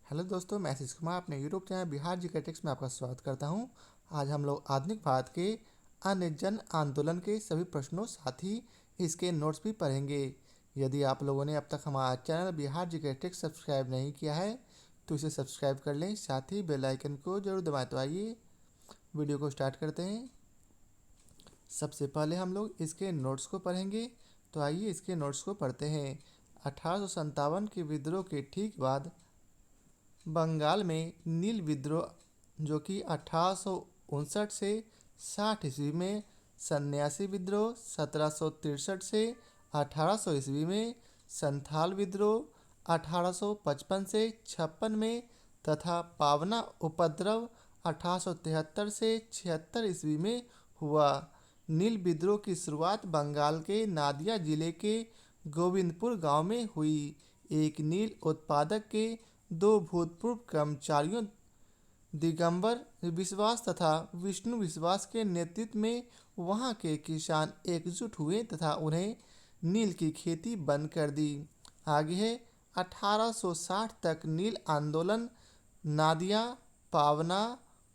Hello दोस्तों, मैं आशीष कुमार अपने यूट्यूब चैनल बिहार जी टेक्स में आपका स्वागत करता हूं। आज हम लोग आधुनिक भारत के अन्य जन आंदोलन के सभी प्रश्नों साथ ही इसके नोट्स भी पढ़ेंगे। यदि आप लोगों ने अब तक हमारा चैनल बिहार जी टेक्स सब्सक्राइब नहीं किया है तो इसे सब्सक्राइब कर लें, साथ ही बेल आइकन को जरूर दबाएं। तो आइए वीडियो को स्टार्ट करते हैं। सबसे पहले हम लोग इसके नोट्स को पढ़ेंगे। तो आइए इसके नोट्स को पढ़ते हैं। 1857 के विद्रोह के ठीक बाद बंगाल में नील विद्रोह जो कि 1859 से 60 ईस्वी में, सन्यासी विद्रोह 1763 से 1800 ईस्वी में, संथाल विद्रोह 1855 से 56 में तथा पावना उपद्रव 1873 से 76 ईस्वी में हुआ। नील विद्रोह की शुरुआत बंगाल के नादिया जिले के गोविंदपुर गांव में हुई। एक नील उत्पादक के दो भूतपूर्व कर्मचारियों दिगंबर विश्वास तथा विष्णु विश्वास के नेतृत्व में वहां के किसान एकजुट हुए तथा उन्हें नील की खेती बंद कर दी। आगे है 1860 तक नील आंदोलन नादिया, पावना,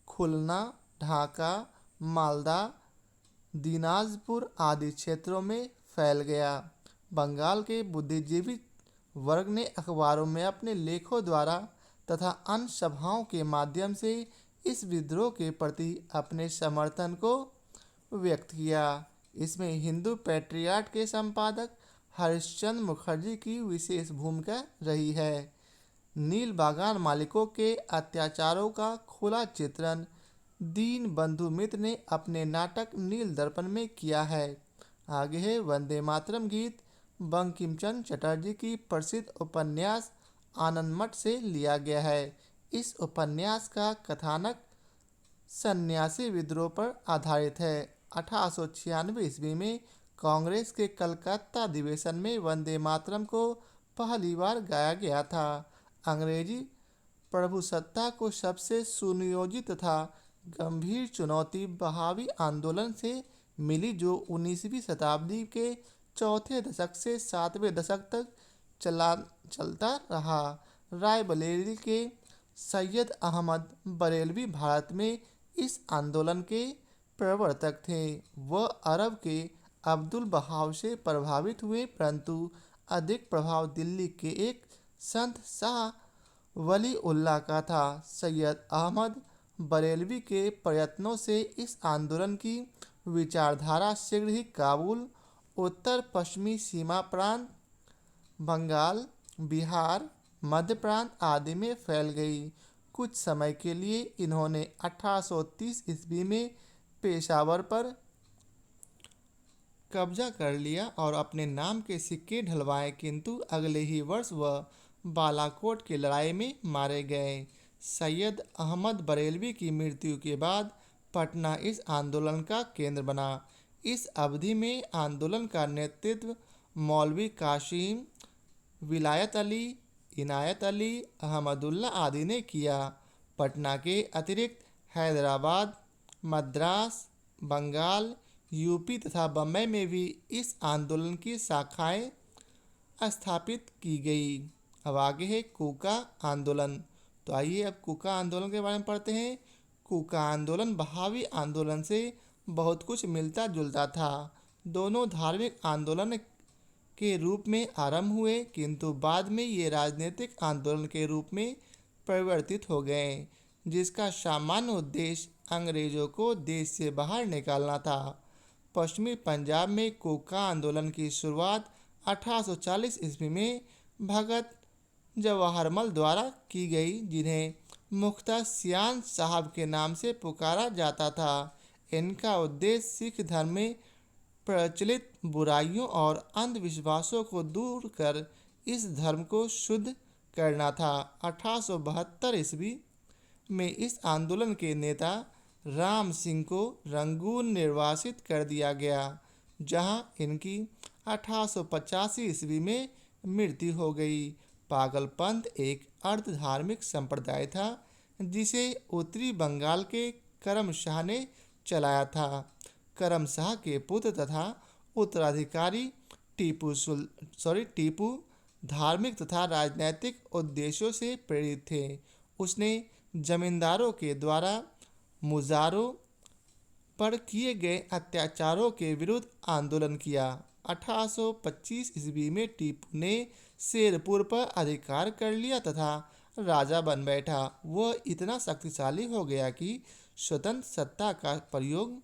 खुलना, ढाका, मालदा, दिनाजपुर आदि क्षेत्रों में फैल गया। बंगाल के बुद्धिजीवी वर्ग ने अखबारों में अपने लेखों द्वारा तथा अन्य सभाओं के माध्यम से इस विद्रोह के प्रति अपने समर्थन को व्यक्त किया। इसमें हिंदू पैट्रियाट के संपादक हरिश्चंद्र मुखर्जी की विशेष भूमिका रही है। नील बागान मालिकों के अत्याचारों का खुला चित्रण दीन बंधु मित्र ने अपने नाटक नील दर्पण में किया है। आगे है वंदे मातरम गीत बंकिम चंद्र चटर्जी की प्रसिद्ध उपन्यास आनंद मठ से लिया गया है। इस उपन्यास का कथानक सन्यासी विद्रोह पर आधारित है। 1896 ईस्वी में कांग्रेस के कलकत्ता अधिवेशन में वंदे मातरम को पहली बार गाया गया था। अंग्रेजी प्रभुसत्ता को सबसे सुनियोजित तथा गंभीर चुनौती बहावी आंदोलन से मिली, जो 19वीं शताब्दी के चौथे दशक से 7वें दशक तक चलता रहा। रायबरेली के सैयद अहमद बरेलवी भारत में इस आंदोलन के प्रवर्तक थे। वह अरब के अब्दुल बहाव से प्रभावित हुए, परंतु अधिक प्रभाव दिल्ली के एक संत शाह वली उल्लाह का था। सैयद अहमद बरेलवी के प्रयत्नों से इस आंदोलन की विचारधारा शीघ्र ही काबुल, उत्तर पश्चिमी सीमा प्रांत, बंगाल, बिहार, मध्य प्रांत आदि में फैल गई। कुछ समय के लिए इन्होंने 1830 ईस्वी में पेशावर पर कब्जा कर लिया और अपने नाम के सिक्के ढलवाए, किंतु अगले ही वर्ष वह बालाकोट की लड़ाई में मारे गए। सैयद अहमद बरेलवी की मृत्यु के बाद पटना इस आंदोलन का केंद्र बना। इस अवधि में आंदोलन का नेतृत्व मौलवी कासिम, विलायत अली, इनायत अली, अहमदुल्ला आदि ने किया। पटना के अतिरिक्त हैदराबाद, मद्रास, बंगाल, यूपी तथा बम्बई में भी इस आंदोलन की शाखाएं स्थापित की गई। अब आगे है कूका आंदोलन। तो आइए अब कूका आंदोलन के बारे में पढ़ते हैं। कूका आंदोलन बहावी आंदोलन से बहुत कुछ मिलता जुलता था। दोनों धार्मिक आंदोलन के रूप में आरंभ हुए, किंतु बाद में ये राजनीतिक आंदोलन के रूप में परिवर्तित हो गए, जिसका सामान्य उद्देश्य अंग्रेजों को देश से बाहर निकालना था। पश्चिमी पंजाब में कूका आंदोलन की शुरुआत 1840 ईस्वी में भगत जवाहरमल द्वारा की गई, जिन्हें मुख्तः सियान साहब के नाम से पुकारा जाता था। इनका उद्देश्य सिख धर्म में प्रचलित बुराइयों और अंधविश्वासों को दूर कर इस धर्म को शुद्ध करना था। 1872 ईस्वी में इस आंदोलन के नेता राम सिंह को रंगून निर्वासित कर दिया गया, जहां इनकी 1885 ईस्वी में मृत्यु हो गई। पागलपंथ एक अर्ध धार्मिक संप्रदाय था, जिसे उत्तरी बंगाल के करम शाह ने चलाया था। करम शाह के पुत्र तथा उत्तराधिकारी टीपू धार्मिक तथा राजनैतिक उद्देश्यों से प्रेरित थे। उसने जमींदारों के द्वारा मुजारों पर किए गए अत्याचारों के विरुद्ध आंदोलन किया। 1825 ईस्वी में टीपू ने शेरपुर पर अधिकार कर लिया तथा राजा बन बैठा। वह इतना शक्तिशाली हो गया कि स्वतंत्र सत्ता का प्रयोग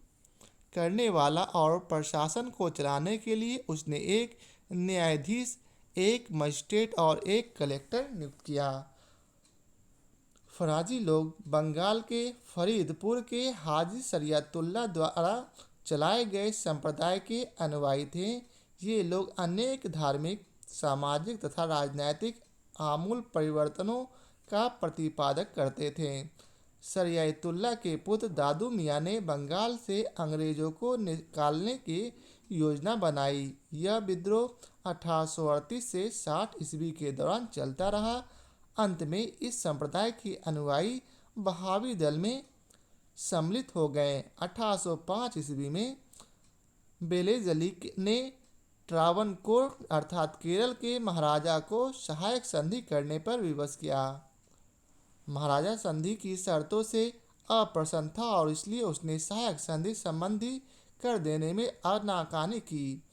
करने वाला और प्रशासन को चलाने के लिए उसने एक न्यायाधीश, एक मजिस्ट्रेट और एक कलेक्टर नियुक्त किया। फराजी लोग बंगाल के फरीदपुर के हाजी शरियतुल्लाह द्वारा चलाए गए संप्रदाय के अनुयायी थे। ये लोग अनेक धार्मिक, सामाजिक तथा राजनैतिक आमूल परिवर्तनों का प्रतिपादक करते थे। शरियतुल्लाह के पुत्र दादू मियाँ ने बंगाल से अंग्रेजों को निकालने की योजना बनाई। यह विद्रोह 1838 से 60 ईस्वी के दौरान चलता रहा। अंत में इस संप्रदाय के अनुयायी बहावी दल में सम्मिलित हो गए। 1805 ईस्वी में वेलेज़ली ने ट्रावनकोर अर्थात केरल के महाराजा को सहायक संधि करने पर विवश किया। महाराजा संधि की शर्तों से अप्रसन्न था और इसलिए उसने सहायक संधि संबंधी कर देने में आनाकानी की।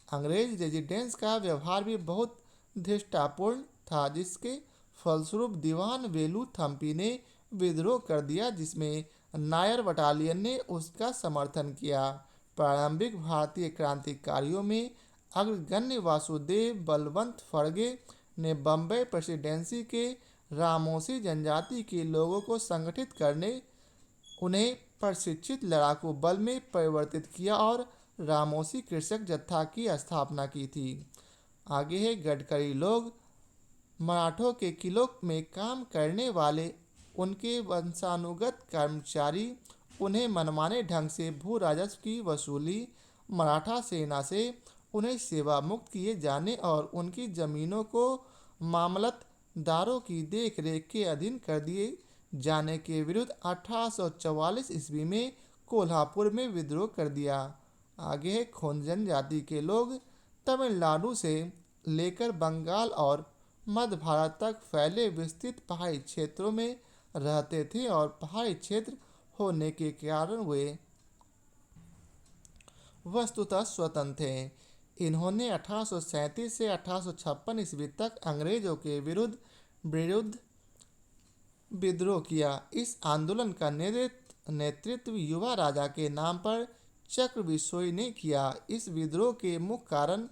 अंग्रेज रेजिडेंस का व्यवहार भी बहुत धृष्टापूर्ण था, जिसके फलस्वरूप दीवान वेलू थम्पी ने विद्रोह कर दिया, जिसमें नायर बटालियन ने उसका समर्थन किया। प्रारंभिक भारतीय क्रांतिकारियों में अग्रगण्य वासुदेव बलवंत फड़गे ने बम्बई प्रेसिडेंसी के रामोसी जनजाति के लोगों को संगठित करने, उन्हें प्रशिक्षित लड़ाकू बल में परिवर्तित किया और रामोसी कृषक जत्था की स्थापना की थी। आगे है गडकरी लोग मराठों के किलों में काम करने वाले उनके वंशानुगत कर्मचारी उन्हें मनमाने ढंग से भू राजस्व की वसूली, मराठा सेना से उन्हें सेवा मुक्त किए जाने और उनकी जमीनों को मामलतदारों की देखरेख के अधीन कर दिए जाने के विरुद्ध 1844 ईस्वी में कोल्हापुर में विद्रोह कर दिया। आगे है खोंद जनजाति के लोग तमिलनाडु से लेकर बंगाल और मध्य भारत तक फैले विस्तृत पहाड़ी क्षेत्रों में रहते थे और पहाड़ी क्षेत्र होने के कारण वे वस्तुतः स्वतंत्र थे। इन्होंने 1837 से 1856 ईस्वी तक अंग्रेजों के विरुद्ध विद्रोह किया। इस आंदोलन का नेतृत्व युवा राजा के नाम पर चक्रविसोई ने किया। इस विद्रोह के मुख्य कारण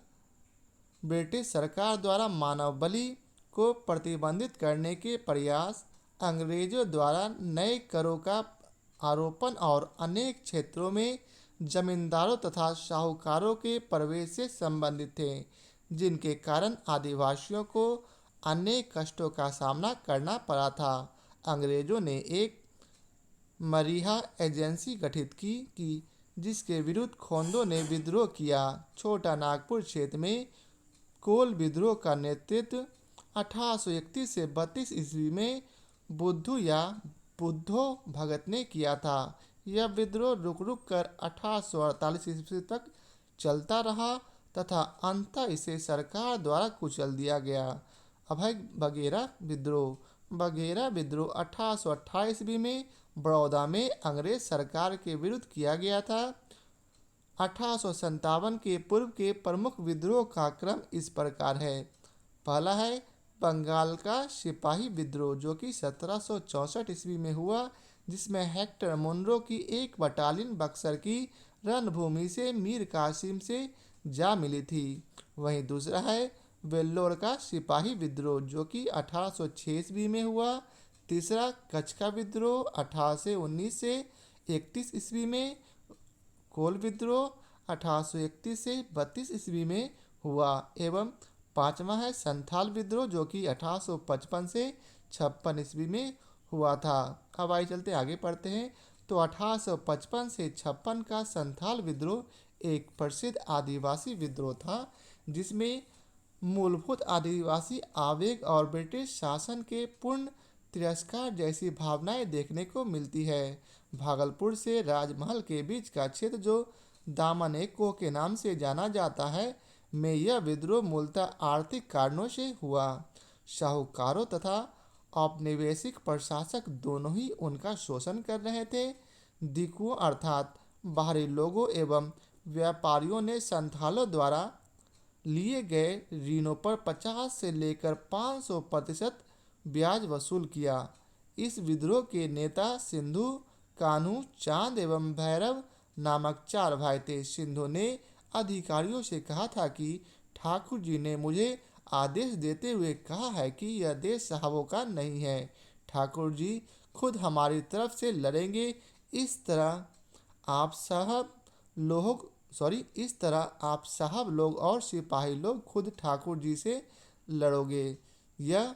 ब्रिटिश सरकार द्वारा मानव बलि को प्रतिबंधित करने के प्रयास, अंग्रेजों द्वारा नए करों का आरोपण और अनेक क्षेत्रों में जमींदारों तथा साहूकारों के प्रवेश से संबंधित थे, जिनके कारण आदिवासियों को अनेक कष्टों का सामना करना पड़ा था। अंग्रेजों ने एक मरीहा एजेंसी गठित की जिसके विरुद्ध खोंदों ने विद्रोह किया। छोटा नागपुर क्षेत्र में कोल विद्रोह का नेतृत्व 1831 से 32 ईस्वी में बुद्धो भगत ने किया था। यह विद्रोह रुक कर 1848 ईस्वी तक चलता रहा तथा अंततः इसे सरकार द्वारा कुचल दिया गया। अब है बघेरा विद्रोह 1828 ईस्वी में बड़ौदा में अंग्रेज सरकार के विरुद्ध किया गया था। 1857 के पूर्व के प्रमुख विद्रोह का क्रम इस प्रकार है। पहला है बंगाल का सिपाही विद्रोह, जो कि 1764 ईस्वी में हुआ, जिसमें हेक्टर मुनरो की एक बटालियन बक्सर की रणभूमि से मीर कासिम से जा मिली थी। वहीं दूसरा है वेल्लोर का सिपाही विद्रोह, जो कि 1806 ईस्वी में हुआ। तीसरा कच्छ का विद्रोह 1819 से 31 ईस्वी में। कोल विद्रोह 1831 से 32 ईस्वी में हुआ। एवं पांचवा है संथाल विद्रोह, जो कि 1855 से 56 ईस्वी में हुआ था। अब आइए चलते आगे पढ़ते हैं। तो 1855 से 56 का संथाल विद्रोह एक प्रसिद्ध आदिवासी विद्रोह था, जिसमें मूलभूत आदिवासी आवेग और ब्रिटिश शासन के पूर्ण तिरस्कार जैसी भावनाएं देखने को मिलती है। भागलपुर से राजमहल के बीच का क्षेत्र, जो दामन-ए-कोह के नाम से जाना जाता है, में यह विद्रोह मूलतः आर्थिक कारणों से हुआ। साहूकारों तथा औपनिवेशिक प्रशासक दोनों ही उनका शोषण कर रहे थे। दिकुओं अर्थात बाहरी लोगों एवं व्यापारियों ने संथालों द्वारा लिए गए ऋणों पर 50 से लेकर 500% ब्याज वसूल किया। इस विद्रोह के नेता सिंधु, कान्हू, चांद एवं भैरव नामक 4 भाई थे। सिंधु ने अधिकारियों से कहा था कि ठाकुर जी ने मुझे आदेश देते हुए कहा है कि यह देश साहबों का नहीं है। ठाकुर जी खुद हमारी तरफ से लड़ेंगे। इस तरह आप साहब लोग इस तरह आप साहब लोग और सिपाही लोग खुद ठाकुर जी से लड़ोगे। यह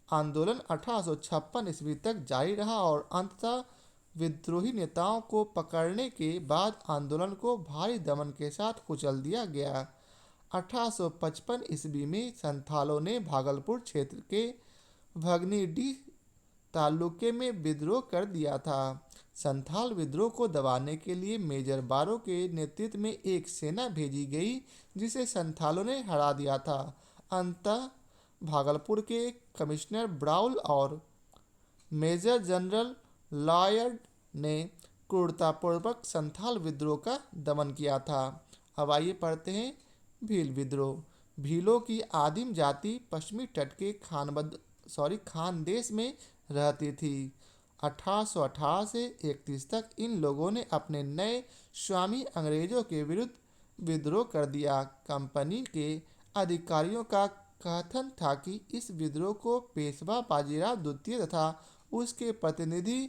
आंदोलन 1856 ईस्वी तक जारी रहा और अंततः विद्रोही नेताओं को पकड़ने के बाद आंदोलन को भारी दमन के साथ कुचल दिया गया। 1855 ईस्वी में संथालों ने भागलपुर क्षेत्र के भगनीडीह तालुके में विद्रोह कर दिया था। संथाल विद्रोह को दबाने के लिए मेजर बारो के नेतृत्व में एक सेना भेजी गई जिसे संथालों ने हरा दिया था। अंततः भागलपुर के कमिश्नर ब्राउल और मेजर जनरल लॉयड ने क्रूरतापूर्वक संथाल विद्रोह का दमन किया था। अब आइए पढ़ते हैं भील विद्रोह। भीलों की आदिम जाति पश्चिमी तट के खानदेश में रहती थी। 1818 से 31 तक इन लोगों ने अपने नए स्वामी अंग्रेजों के विरुद्ध विद्रोह कर दिया। कंपनी के अधिकारियों का कथन था कि इस विद्रोह को पेशवा बाजीराव द्वितीय तथा उसके प्रतिनिधि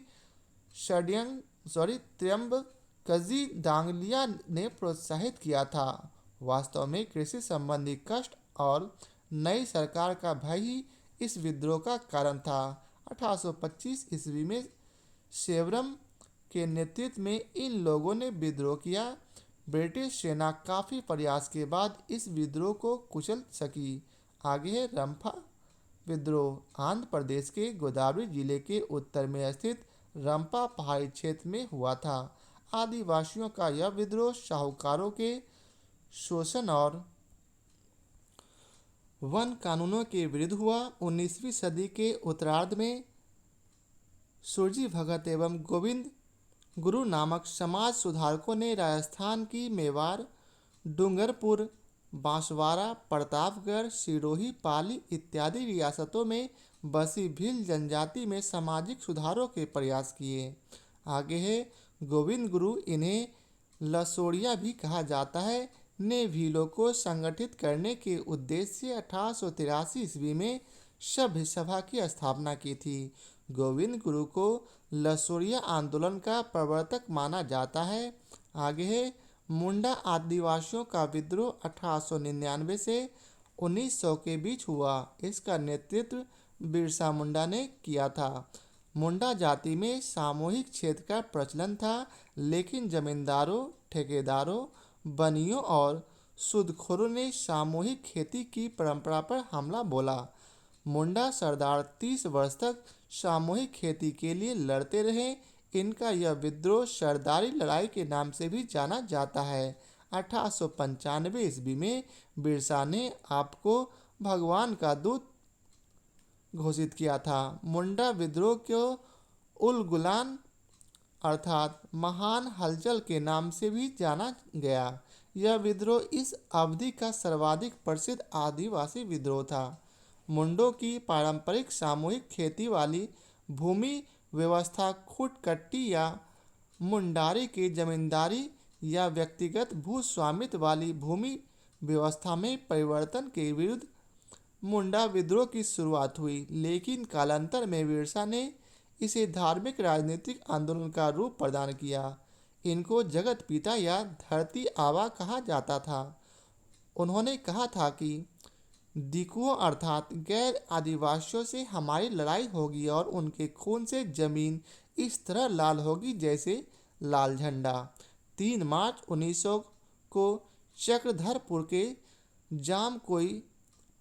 त्र्यंबकजी डांगलिया ने प्रोत्साहित किया था। वास्तव में कृषि संबंधी कष्ट और नई सरकार का भय ही इस विद्रोह का कारण था। 1825 ईस्वी में सेवरम के नेतृत्व में इन लोगों ने विद्रोह किया। ब्रिटिश सेना काफ़ी प्रयास के बाद इस विद्रोह को कुचल सकी। आगे है रंपा विद्रोह। आंध्र प्रदेश के गोदावरी जिले के उत्तर में स्थित रंपा पहाड़ी क्षेत्र में हुआ था। आदिवासियों का यह विद्रोह साहूकारों के शोषण और वन कानूनों के विरुद्ध हुआ। 19वीं सदी के उत्तरार्ध में सुरजी भगत एवं गोविंद गुरु नामक समाज सुधारकों ने राजस्थान की मेवाड़, डूंगरपुर, बांसवाड़ा, प्रतापगढ़, सिरोही, पाली इत्यादि रियासतों में बसी भील जनजाति में सामाजिक सुधारों के प्रयास किए। आगे है गोविंद गुरु, इन्हें लसोड़िया भी कहा जाता है, ने भीलों को संगठित करने के उद्देश्य से 1883 ईस्वी में सभ्य सभा की स्थापना की थी। गोविंद गुरु को लसोड़िया आंदोलन का प्रवर्तक माना जाता है। आगे है मुंडा आदिवासियों का विद्रोह 1899 से 1900 के बीच हुआ। इसका नेतृत्व बिरसा मुंडा ने किया था। मुंडा जाति में सामूहिक क्षेत्र का प्रचलन था, लेकिन जमींदारों, ठेकेदारों, बनियों और सूदखोरों ने सामूहिक खेती की परंपरा पर हमला बोला। मुंडा सरदार 30 वर्ष तक सामूहिक खेती के लिए लड़ते रहे। इनका यह विद्रोह सरदारी लड़ाई के नाम से भी जाना जाता है। 1895 ईस्वी में बिरसा ने आपको भगवान का दूत घोषित किया था। मुंडा विद्रोह को उल गुलान अर्थात महान हलचल के नाम से भी जाना गया। यह विद्रोह इस अवधि का सर्वाधिक प्रसिद्ध आदिवासी विद्रोह था। मुंडों की पारंपरिक सामूहिक खेती वाली भूमि व्यवस्था खुटकट्टी या मुंडारी की जमींदारी या व्यक्तिगत भू स्वामित्व वाली भूमि व्यवस्था में परिवर्तन के विरुद्ध मुंडा विद्रोह की शुरुआत हुई, लेकिन कालांतर में बिरसा ने इसे धार्मिक राजनीतिक आंदोलन का रूप प्रदान किया। इनको जगत पिता या धरती आबा कहा जाता था। उन्होंने कहा था कि दिकुओं अर्थात गैर आदिवासियों से हमारी लड़ाई होगी और उनके खून से जमीन इस तरह लाल होगी जैसे लाल झंडा। 3 मार्च 1900 को चक्रधरपुर के जामकोई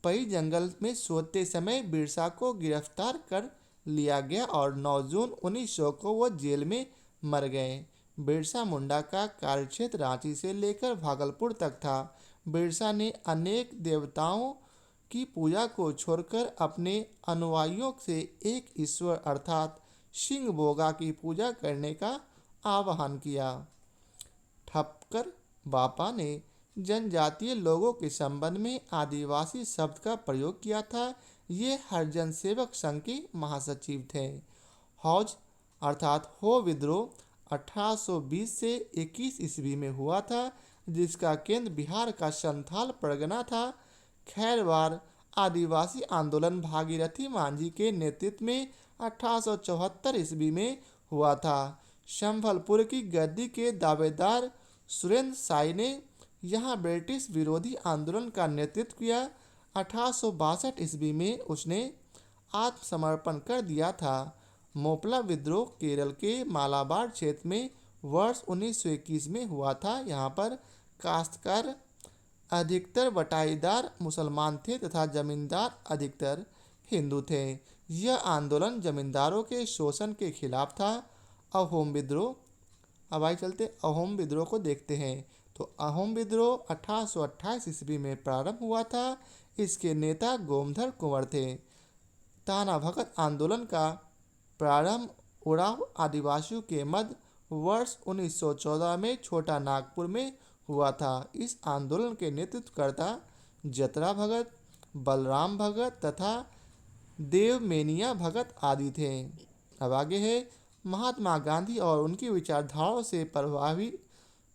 पई जंगल में सोते समय बिरसा को गिरफ्तार कर लिया गया और 9 जून 1900 को वो जेल में मर गए। बिरसा मुंडा का कार्यक्षेत्र रांची से लेकर भागलपुर तक था। बिरसा ने अनेक देवताओं की पूजा को छोड़कर अपने अनुयायियों से एक ईश्वर अर्थात सिंह बोगा की पूजा करने का आह्वान किया। ठक्कर बापा ने जनजातीय लोगों के संबंध में आदिवासी शब्द का प्रयोग किया था। ये हरिजन सेवक संघ के महासचिव थे। हौज अर्थात हो विद्रोह 1820 से 21 ईस्वी में हुआ था, जिसका केंद्र बिहार का संथाल परगना था। खैरवार आदिवासी आंदोलन भागीरथी मांझी के नेतृत्व में 1874 ईस्वी में हुआ था। संभलपुर की गद्दी के दावेदार सुरेंद्र साय ने यहाँ ब्रिटिश विरोधी आंदोलन का नेतृत्व किया। 1862 ईस्वी में उसने आत्मसमर्पण कर दिया था। मोपला विद्रोह केरल के मालाबार क्षेत्र में वर्ष 1921 में हुआ था। यहाँ पर काश्तकार अधिकतर बटाईदार मुसलमान थे तथा जमींदार अधिकतर हिंदू थे। यह आंदोलन जमींदारों के शोषण के खिलाफ था। अहोम विद्रोह, अब आइए चलते अहोम विद्रोह को देखते हैं। तो अहोम विद्रोह 1828 ईस्वी में प्रारंभ हुआ था। इसके नेता गोमधर कुंवर थे। ताना भगत आंदोलन का प्रारंभ उराव आदिवासियों के मध्य वर्ष 1914 में छोटा नागपुर में हुआ था। इस आंदोलन के नेतृत्वकर्ता जतरा भगत, बलराम भगत तथा देवमेनिया भगत आदि थे। अब आगे है महात्मा गांधी और उनकी विचारधाराओं से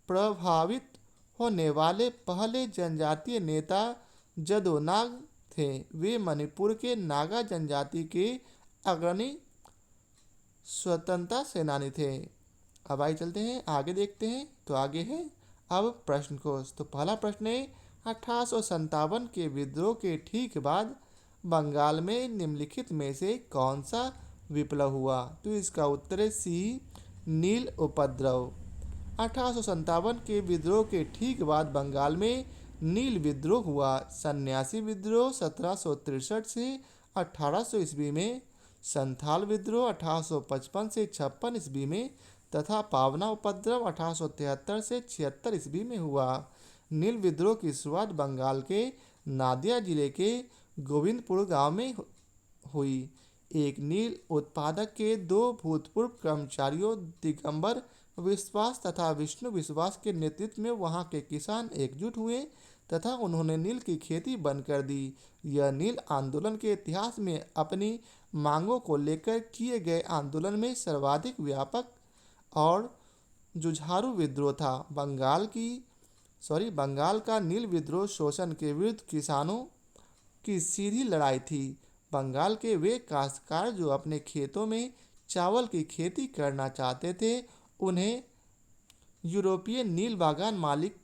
प्रभावित होने वाले पहले जनजातीय नेता जदो नाग थे। वे मणिपुर के नागा जनजाति के अग्रणी स्वतंत्रता सेनानी थे। अब आइए चलते हैं आगे देखते हैं। तो आगे है अब प्रश्न कोश। तो पहला प्रश्न है 1857 के विद्रोह के ठीक बाद बंगाल में निम्नलिखित में से कौन सा विप्लव हुआ? तो इसका उत्तर है सी, नील उपद्रव। 1857 के विद्रोह के ठीक बाद बंगाल में नील विद्रोह हुआ। सन्यासी विद्रोह 1763 से 1800 ईस्वी में, संथाल विद्रोह 1855 से 56 ईस्वी में तथा पावना उपद्रव 1873 से 76 ईस्वी में हुआ। नील विद्रोह की शुरुआत बंगाल के नादिया जिले के गोविंदपुर गांव में हुई। एक नील उत्पादक के दो भूतपूर्व कर्मचारियों दिगंबर विश्वास तथा विष्णु विश्वास के नेतृत्व में वहां के किसान एकजुट हुए तथा उन्होंने नील की खेती बंद कर दी। यह नील आंदोलन के इतिहास में अपनी मांगों को लेकर किए गए आंदोलन में सर्वाधिक व्यापक और जुझारू विद्रोह था। बंगाल का नील विद्रोह शोषण के विरुद्ध किसानों की सीधी लड़ाई थी। बंगाल के वे काश्तकार जो अपने खेतों में चावल की खेती करना चाहते थे, उन्हें यूरोपीय नील बागान मालिक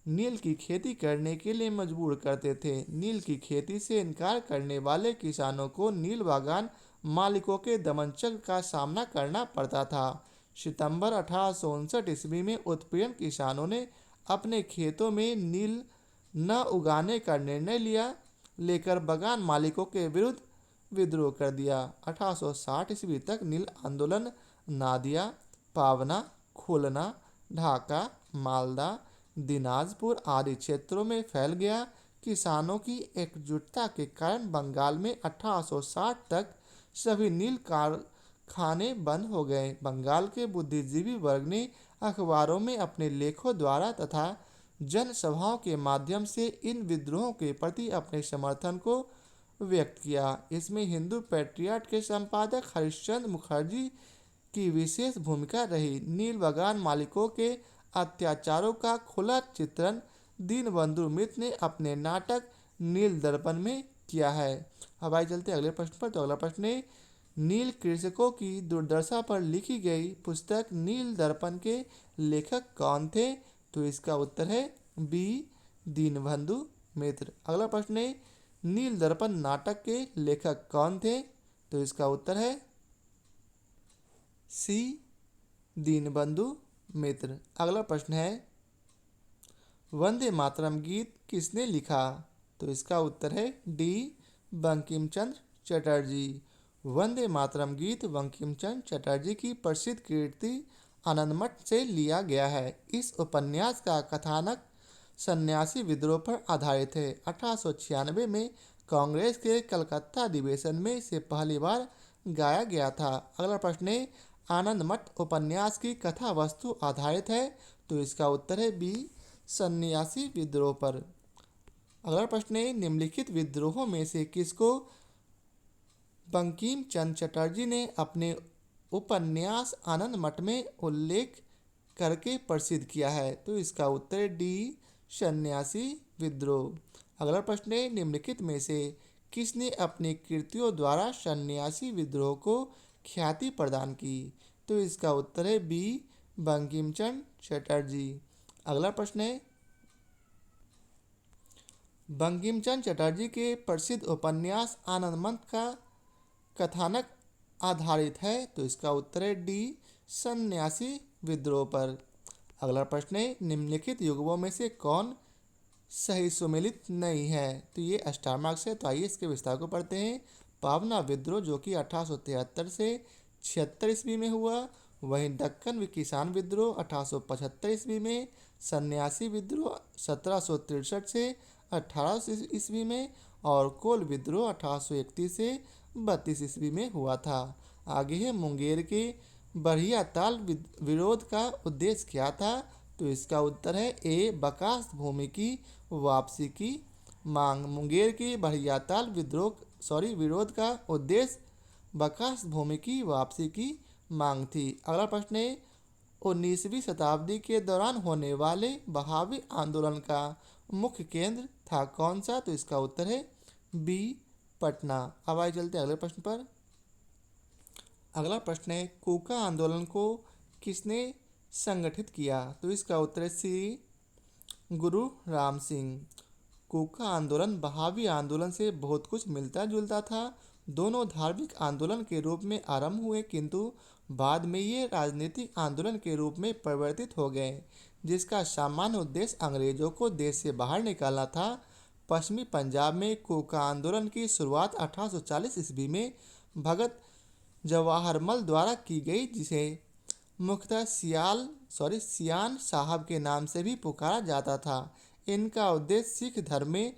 नील की खेती करने के लिए मजबूर करते थे। नील की खेती से इनकार करने वाले किसानों को नील बागान मालिकों के दमनचक्र का सामना करना पड़ता था। सितंबर 1859 ईस्वी में उत्पीड़न किसानों ने अपने खेतों में नील न उगाने का निर्णय लेकर बागान मालिकों के विरुद्ध विद्रोह कर दिया। 1860 ईस्वी तक नील आंदोलन नादिया, पावना, खुलना, ढाका, मालदा, दिनाजपुर आदि क्षेत्रों में फैल गया। किसानों की एकजुटता के कारण बंगाल में 1860 तक सभी नील कारखाने बंद हो गए। बंगाल के बुद्धिजीवी वर्ग ने अखबारों में अपने लेखों द्वारा तथा जनसभाओं के माध्यम से इन विद्रोहों के प्रति अपने समर्थन को व्यक्त किया। इसमें हिंदू पैट्रियट के संपादक हरिश्चंद्र मुखर्जी की विशेष भूमिका रही। नील बागान मालिकों के अत्याचारों का खुला चित्रण दीनबंधु मित्र ने अपने नाटक नील दर्पण में किया है। अब आइए चलते अगले प्रश्न पर। तो अगला प्रश्न है नील कृषकों की दुर्दशा पर लिखी गई पुस्तक नील दर्पण के लेखक कौन थे? तो इसका उत्तर है बी, दीनबंधु मित्र। अगला प्रश्न है नील दर्पण नाटक के लेखक कौन थे? तो इसका उत्तर है सी, दीनबंधु मित्र। अगला प्रश्न है वंदे मातरम गीत किसने लिखा? तो इसका उत्तर है डी, बंकिम चंद्र चटर्जी। वंदे मातरम गीत बंकिम चंद्र चटर्जी की प्रसिद्ध कृति आनंदमठ से लिया गया है। इस उपन्यास का कथानक सन्यासी विद्रोह पर आधारित है। 1896 में कांग्रेस के कलकत्ता अधिवेशन में इसे पहली बार गाया गया था। अगला प्रश्न है, आनंद मठ उपन्यास की कथा वस्तु आधारित है, तो इसका उत्तर है बी, सन्यासी विद्रोह पर। अगला प्रश्न है, निम्नलिखित विद्रोहों में से किसको बंकिम चंद्र चटर्जी ने अपने उपन्यास आनंद मठ में उल्लेख करके प्रसिद्ध किया है, तो इसका उत्तर है डी, सन्यासी विद्रोह। अगला प्रश्न है, निम्नलिखित में से किसने अपनी कृतियों द्वारा सन्यासी विद्रोह को ख्याति प्रदान की, तो इसका उत्तर है बी, बंकिम चंद्र चटर्जी। अगला प्रश्न है, बंकिम चंद्र चटर्जी के प्रसिद्ध उपन्यास आनंद मठ का कथानक आधारित है, तो इसका उत्तर है डी, सन्यासी विद्रोह पर। अगला प्रश्न है, निम्नलिखित युग्मों में से कौन सही सुमेलित नहीं है, तो ये स्टार मार्क्स है। तो आइए इसके विस्तार को पढ़ते हैं। पावना विद्रोह जो कि 1873 से 76 ईस्वी में हुआ, वहीं दक्कन किसान विद्रोह 1875 ईस्वी में, सन्यासी विद्रोह 1763 से 1800 ईस्वी में, और कोल विद्रोह 1831 से 32 ईस्वी में हुआ था। आगे है, मुंगेर के बढ़िया ताल विरोध का उद्देश्य क्या था, तो इसका उत्तर है ए, बकास्त भूमि की वापसी की मांग। मुंगेर की बढ़िया ताल विरोध का उद्देश्य बकास्त भूमि की वापसी की मांग थी। अगला प्रश्न है, 19वीं शताब्दी के दौरान होने वाले बहावी आंदोलन का मुख्य केंद्र था कौन सा, तो इसका उत्तर है बी, पटना। अब आइए चलते हैं अगले प्रश्न पर। अगला प्रश्न है, कूका आंदोलन को किसने संगठित किया, तो इसका उत्तर है सी, गुरु राम सिंह। कूका आंदोलन बहावी आंदोलन से बहुत कुछ मिलता जुलता था। दोनों धार्मिक आंदोलन के रूप में आरंभ हुए, किंतु बाद में ये राजनीतिक आंदोलन के रूप में परिवर्तित हो गए, जिसका सामान्य उद्देश्य अंग्रेजों को देश से बाहर निकालना था। पश्चिमी पंजाब में कूका आंदोलन की शुरुआत 1840 ईस्वी में भगत जवाहरमल द्वारा की गई, जिसे मुख्यतः सियान साहब के नाम से भी पुकारा जाता था। इनका उद्देश्य सिख धर्म में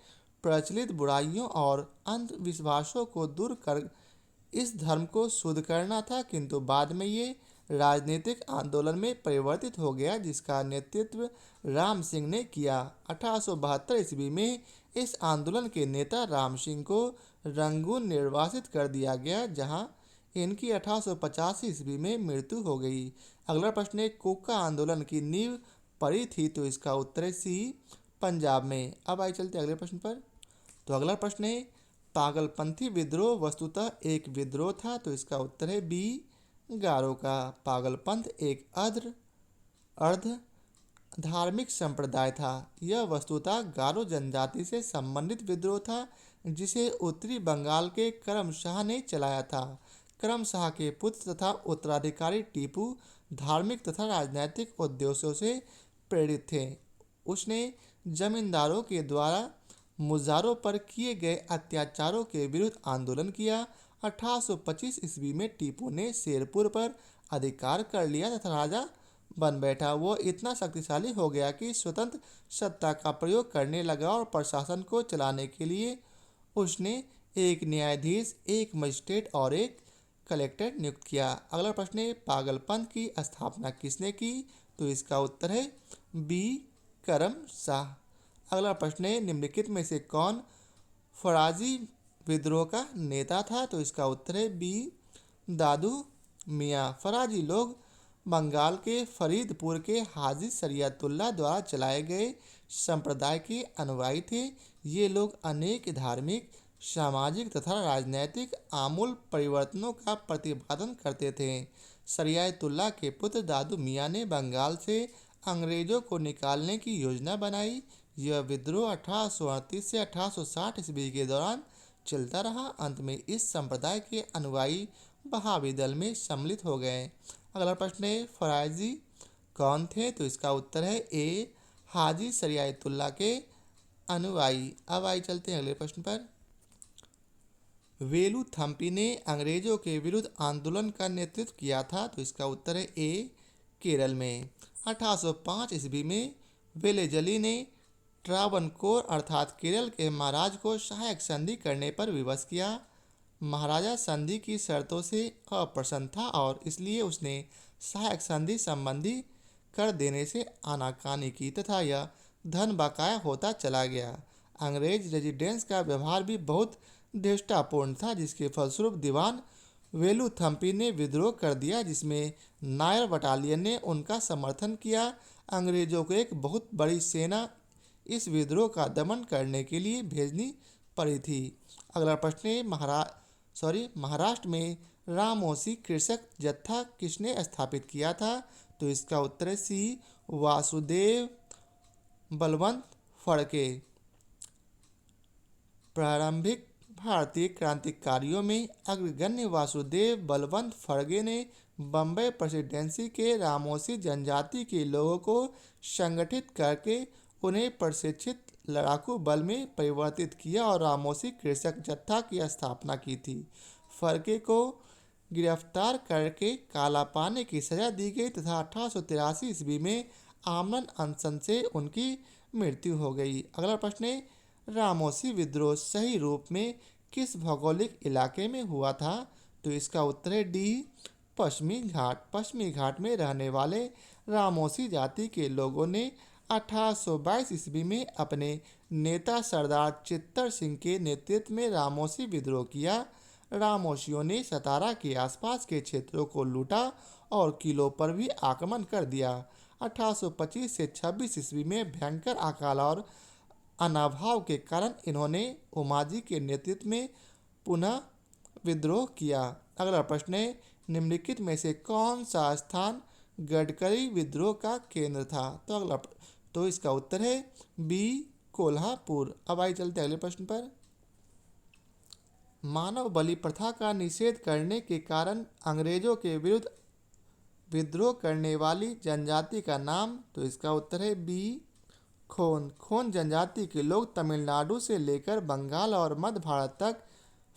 प्रचलित बुराइयों और अंधविश्वासों को दूर कर इस धर्म को शुद्ध करना था, किंतु बाद में ये राजनीतिक आंदोलन में परिवर्तित हो गया, जिसका नेतृत्व राम सिंह ने किया। 1872 ईस्वी में इस आंदोलन के नेता राम सिंह को रंगून निर्वासित कर दिया गया, जहां इनकी 1885 ईस्वी में मृत्यु हो गई। अगला प्रश्न है, कूका आंदोलन की नींव पड़ी थी, तो इसका उत्तर है सी, पंजाब में। अब आइए चलते अगले प्रश्न पर। तो अगला प्रश्न है, पागलपंथी विद्रोह वस्तुतः एक विद्रोह था, तो इसका उत्तर है बी, गारो का। पागलपंथ एक अर्ध धार्मिक संप्रदाय था। यह वस्तुतः गारो जनजाति से संबंधित विद्रोह था, जिसे उत्तरी बंगाल के करम शाह ने चलाया था। करम शाह के पुत्र तथा उत्तराधिकारी टीपू धार्मिक तथा राजनैतिक उद्देश्यों से प्रेरित थे। उसने जमींदारों के द्वारा मुजारों पर किए गए अत्याचारों के विरुद्ध आंदोलन किया। 1825 ईस्वी में टीपू ने शेरपुर पर अधिकार कर लिया तथा राजा बन बैठा। वह इतना शक्तिशाली हो गया कि स्वतंत्र सत्ता का प्रयोग करने लगा और प्रशासन को चलाने के लिए उसने एक न्यायाधीश, एक मजिस्ट्रेट और एक कलेक्टर नियुक्त किया। अगला प्रश्न है, पागलपंथ की स्थापना किसने की, तो इसका उत्तर है बी, करम शाह। अगला प्रश्न है, निम्नलिखित में से कौन फराजी विद्रोह का नेता था, तो इसका उत्तर है बी, दादू मियाँ। फराजी लोग बंगाल के फरीदपुर के हाजी शरियतुल्लाह द्वारा चलाए गए संप्रदाय के अनुयायी थे। ये लोग अनेक धार्मिक, सामाजिक तथा राजनैतिक आमूल परिवर्तनों का प्रतिपादन करते थे। शरियतुल्लाह के पुत्र दादू मियाँ ने बंगाल से अंग्रेजों को निकालने की योजना बनाई। यह विद्रोह 1838 से 1860 ईस्वी के दौरान चलता रहा। अंत में इस संप्रदाय के अनुयायी बहावी दल में सम्मिलित हो गए। अगला प्रश्न है, फराजी कौन थे, तो इसका उत्तर है ए, हाजी शरियतुल्लाह के अनुयायी। अब आइए चलते हैं अगले प्रश्न पर। वेलुथम्पी ने अंग्रेजों के विरुद्ध आंदोलन का नेतृत्व किया था, तो इसका उत्तर है ए, केरल में। 1805 ईस्वी में वेलेजली ने ट्रावनकोर अर्थात केरल के महाराज को सहायक संधि करने पर विवश किया। महाराजा संधि की शर्तों से अप्रसन्न था और इसलिए उसने सहायक संधि संबंधी कर देने से आनाकानी की तथा यह धन बकाया होता चला गया। अंग्रेज रेजिडेंस का व्यवहार भी बहुत धृष्टापूर्ण था, जिसके फलस्वरूप दीवान वेलुथम्पी ने विद्रोह कर दिया, जिसमें नायर बटालियन ने उनका समर्थन किया। अंग्रेजों को एक बहुत बड़ी सेना इस विद्रोह का दमन करने के लिए भेजनी पड़ी थी। अगला प्रश्न है महाराष्ट्र में रामोसी कृषक जत्था किसने स्थापित किया था? तो इसका उत्तर है सी, वासुदेव बलवंत फड़के। प्रारंभिक भारतीय क्रांतिकारियों में अग्रगण्य वासुदेव बलवंत फड़के ने बम्बई प्रेसिडेंसी के रामोसी जनजाति के लोगों को संगठित करके उन्हें प्रशिक्षित लड़ाकू बल में परिवर्तित किया और रामोसी कृषक जत्था की स्थापना की थी। फड़के को गिरफ्तार करके काला पानी की सजा दी गई तथा 1883 ईस्वी में आमरण अनशन से उनकी मृत्यु हो गई। अगला प्रश्न है रामोसी विद्रोह सही रूप में किस भौगोलिक इलाके में हुआ था? तो इसका उत्तर है डी, पश्चिमी घाट। पश्चिमी घाट में रहने वाले रामोसी जाति के लोगों ने 1822 ईस्वी में अपने नेता सरदार चित्तर सिंह के नेतृत्व में रामोसी विद्रोह किया। रामोसियों ने सतारा के आसपास के क्षेत्रों को लूटा और किलों पर भी आक्रमण कर दिया। 1825 से 26 ईस्वी में भयंकर अकाल और अनाभाव के कारण इन्होंने उमाजी के नेतृत्व में पुनः विद्रोह किया। अगला प्रश्न है निम्नलिखित में से कौन सा स्थान गडकरी विद्रोह का केंद्र था? तो इसका उत्तर है बी, कोल्हापुर। अब आइए चलते अगले प्रश्न पर। मानव बलि प्रथा का निषेध करने के कारण अंग्रेजों के विरुद्ध विद्रोह करने वाली जनजाति का नाम? तो इसका उत्तर है बी, खोन। खोन जनजाति के लोग तमिलनाडु से लेकर बंगाल और मध्य भारत तक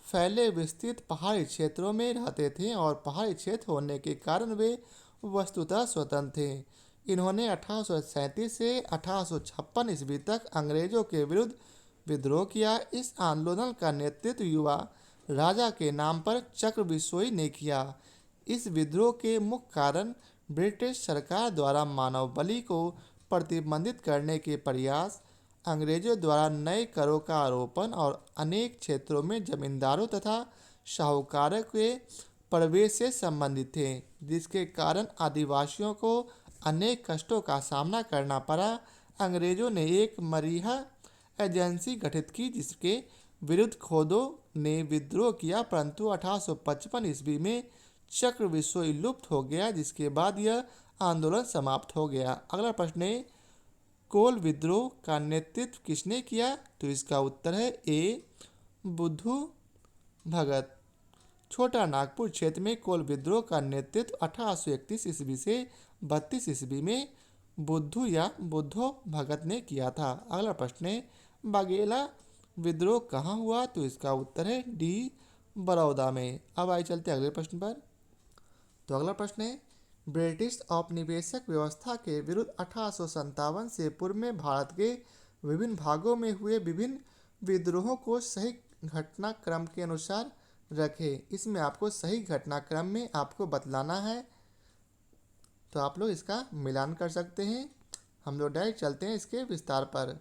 फैले विस्तृत पहाड़ी क्षेत्रों में रहते थे और पहाड़ी क्षेत्र होने के कारण वे वस्तुतः स्वतंत्र थे। इन्होंने 1837 से 1856 ईस्वी तक अंग्रेजों के विरुद्ध विद्रोह किया। इस आंदोलन का नेतृत्व युवा राजा के नाम पर चक्रविसोई ने किया। इस विद्रोह के मुख्य कारण ब्रिटिश सरकार द्वारा मानव बलि को प्रतिबंधित करने के प्रयास, अंग्रेजों द्वारा नए करों का आरोपण और अनेक क्षेत्रों में जमींदारों तथा साहूकारों के प्रवेश से संबंधित थे, जिसके कारण आदिवासियों को अनेक कष्टों का सामना करना पड़ा। अंग्रेजों ने एक मरीहा एजेंसी गठित की जिसके विरुद्ध खोदों ने विद्रोह किया, परंतु 1855 ईस्वी में चक्रविसोई लुप्त हो गया, जिसके बाद यह आंदोलन समाप्त हो गया। अगला प्रश्न है कोल विद्रोह का नेतृत्व किसने किया? तो इसका उत्तर है ए, बुद्धू भगत। छोटा नागपुर क्षेत्र में कोल विद्रोह का नेतृत्व 1831 ईस्वी से 32 ईस्वी में बुद्धो भगत ने किया था। अगला प्रश्न है बागेला विद्रोह कहाँ हुआ? तो इसका उत्तर है डी, बड़ौदा में। अब आइए चलते अगले प्रश्न पर। तो अगला प्रश्न है ब्रिटिश औपनिवेशिक व्यवस्था के विरुद्ध 1857 से पूर्व में भारत के विभिन्न भागों में हुए विभिन्न विद्रोहों को सही घटनाक्रम के अनुसार रखें। इसमें आपको सही घटनाक्रम में आपको बतलाना है, तो आप लोग इसका मिलान कर सकते हैं। हम लोग डायरेक्ट चलते हैं इसके विस्तार पर।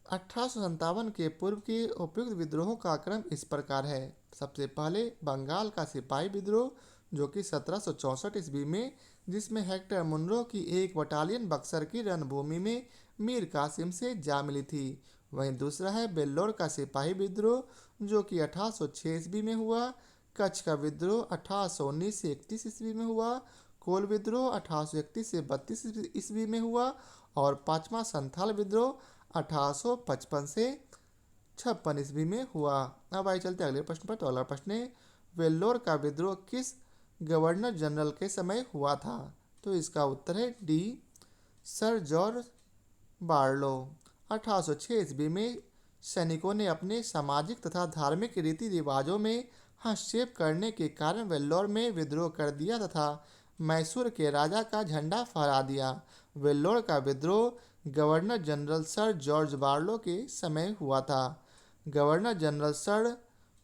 1857 के पूर्व के उपयुक्त विद्रोहों का क्रम इस प्रकार है। सबसे पहले बंगाल का सिपाही विद्रोह जो कि 1764 ईस्वी में, जिसमें हेक्टर मुनरो की एक बटालियन बक्सर की रणभूमि में मीर कासिम से जा मिली थी। वहीं दूसरा है बेल्लोर का सिपाही विद्रोह जो कि 1806 ईस्वी में हुआ। कच्छ का विद्रोह 1819 से 31 ईस्वी में हुआ। कोल विद्रोह 1831 से 32 ईस्वी में हुआ और पांचवा संथाल विद्रोह 1855 से 56 ईस्वी में हुआ। अब आइए चलते अगले प्रश्न पर। तो अगला प्रश्न है वेल्लोर का विद्रोह किस गवर्नर जनरल के समय हुआ था? तो इसका उत्तर है डी, सर जॉर्ज बार्लो। 1806 ईस्वी में सैनिकों ने अपने सामाजिक तथा धार्मिक रीति रिवाजों में हस्तक्षेप करने के कारण वेल्लोर में विद्रोह कर दिया तथा मैसूर के राजा का झंडा फहरा दिया। वेल्लोर का विद्रोह governor general sir George Barlow के समय हुआ था। Governor general sir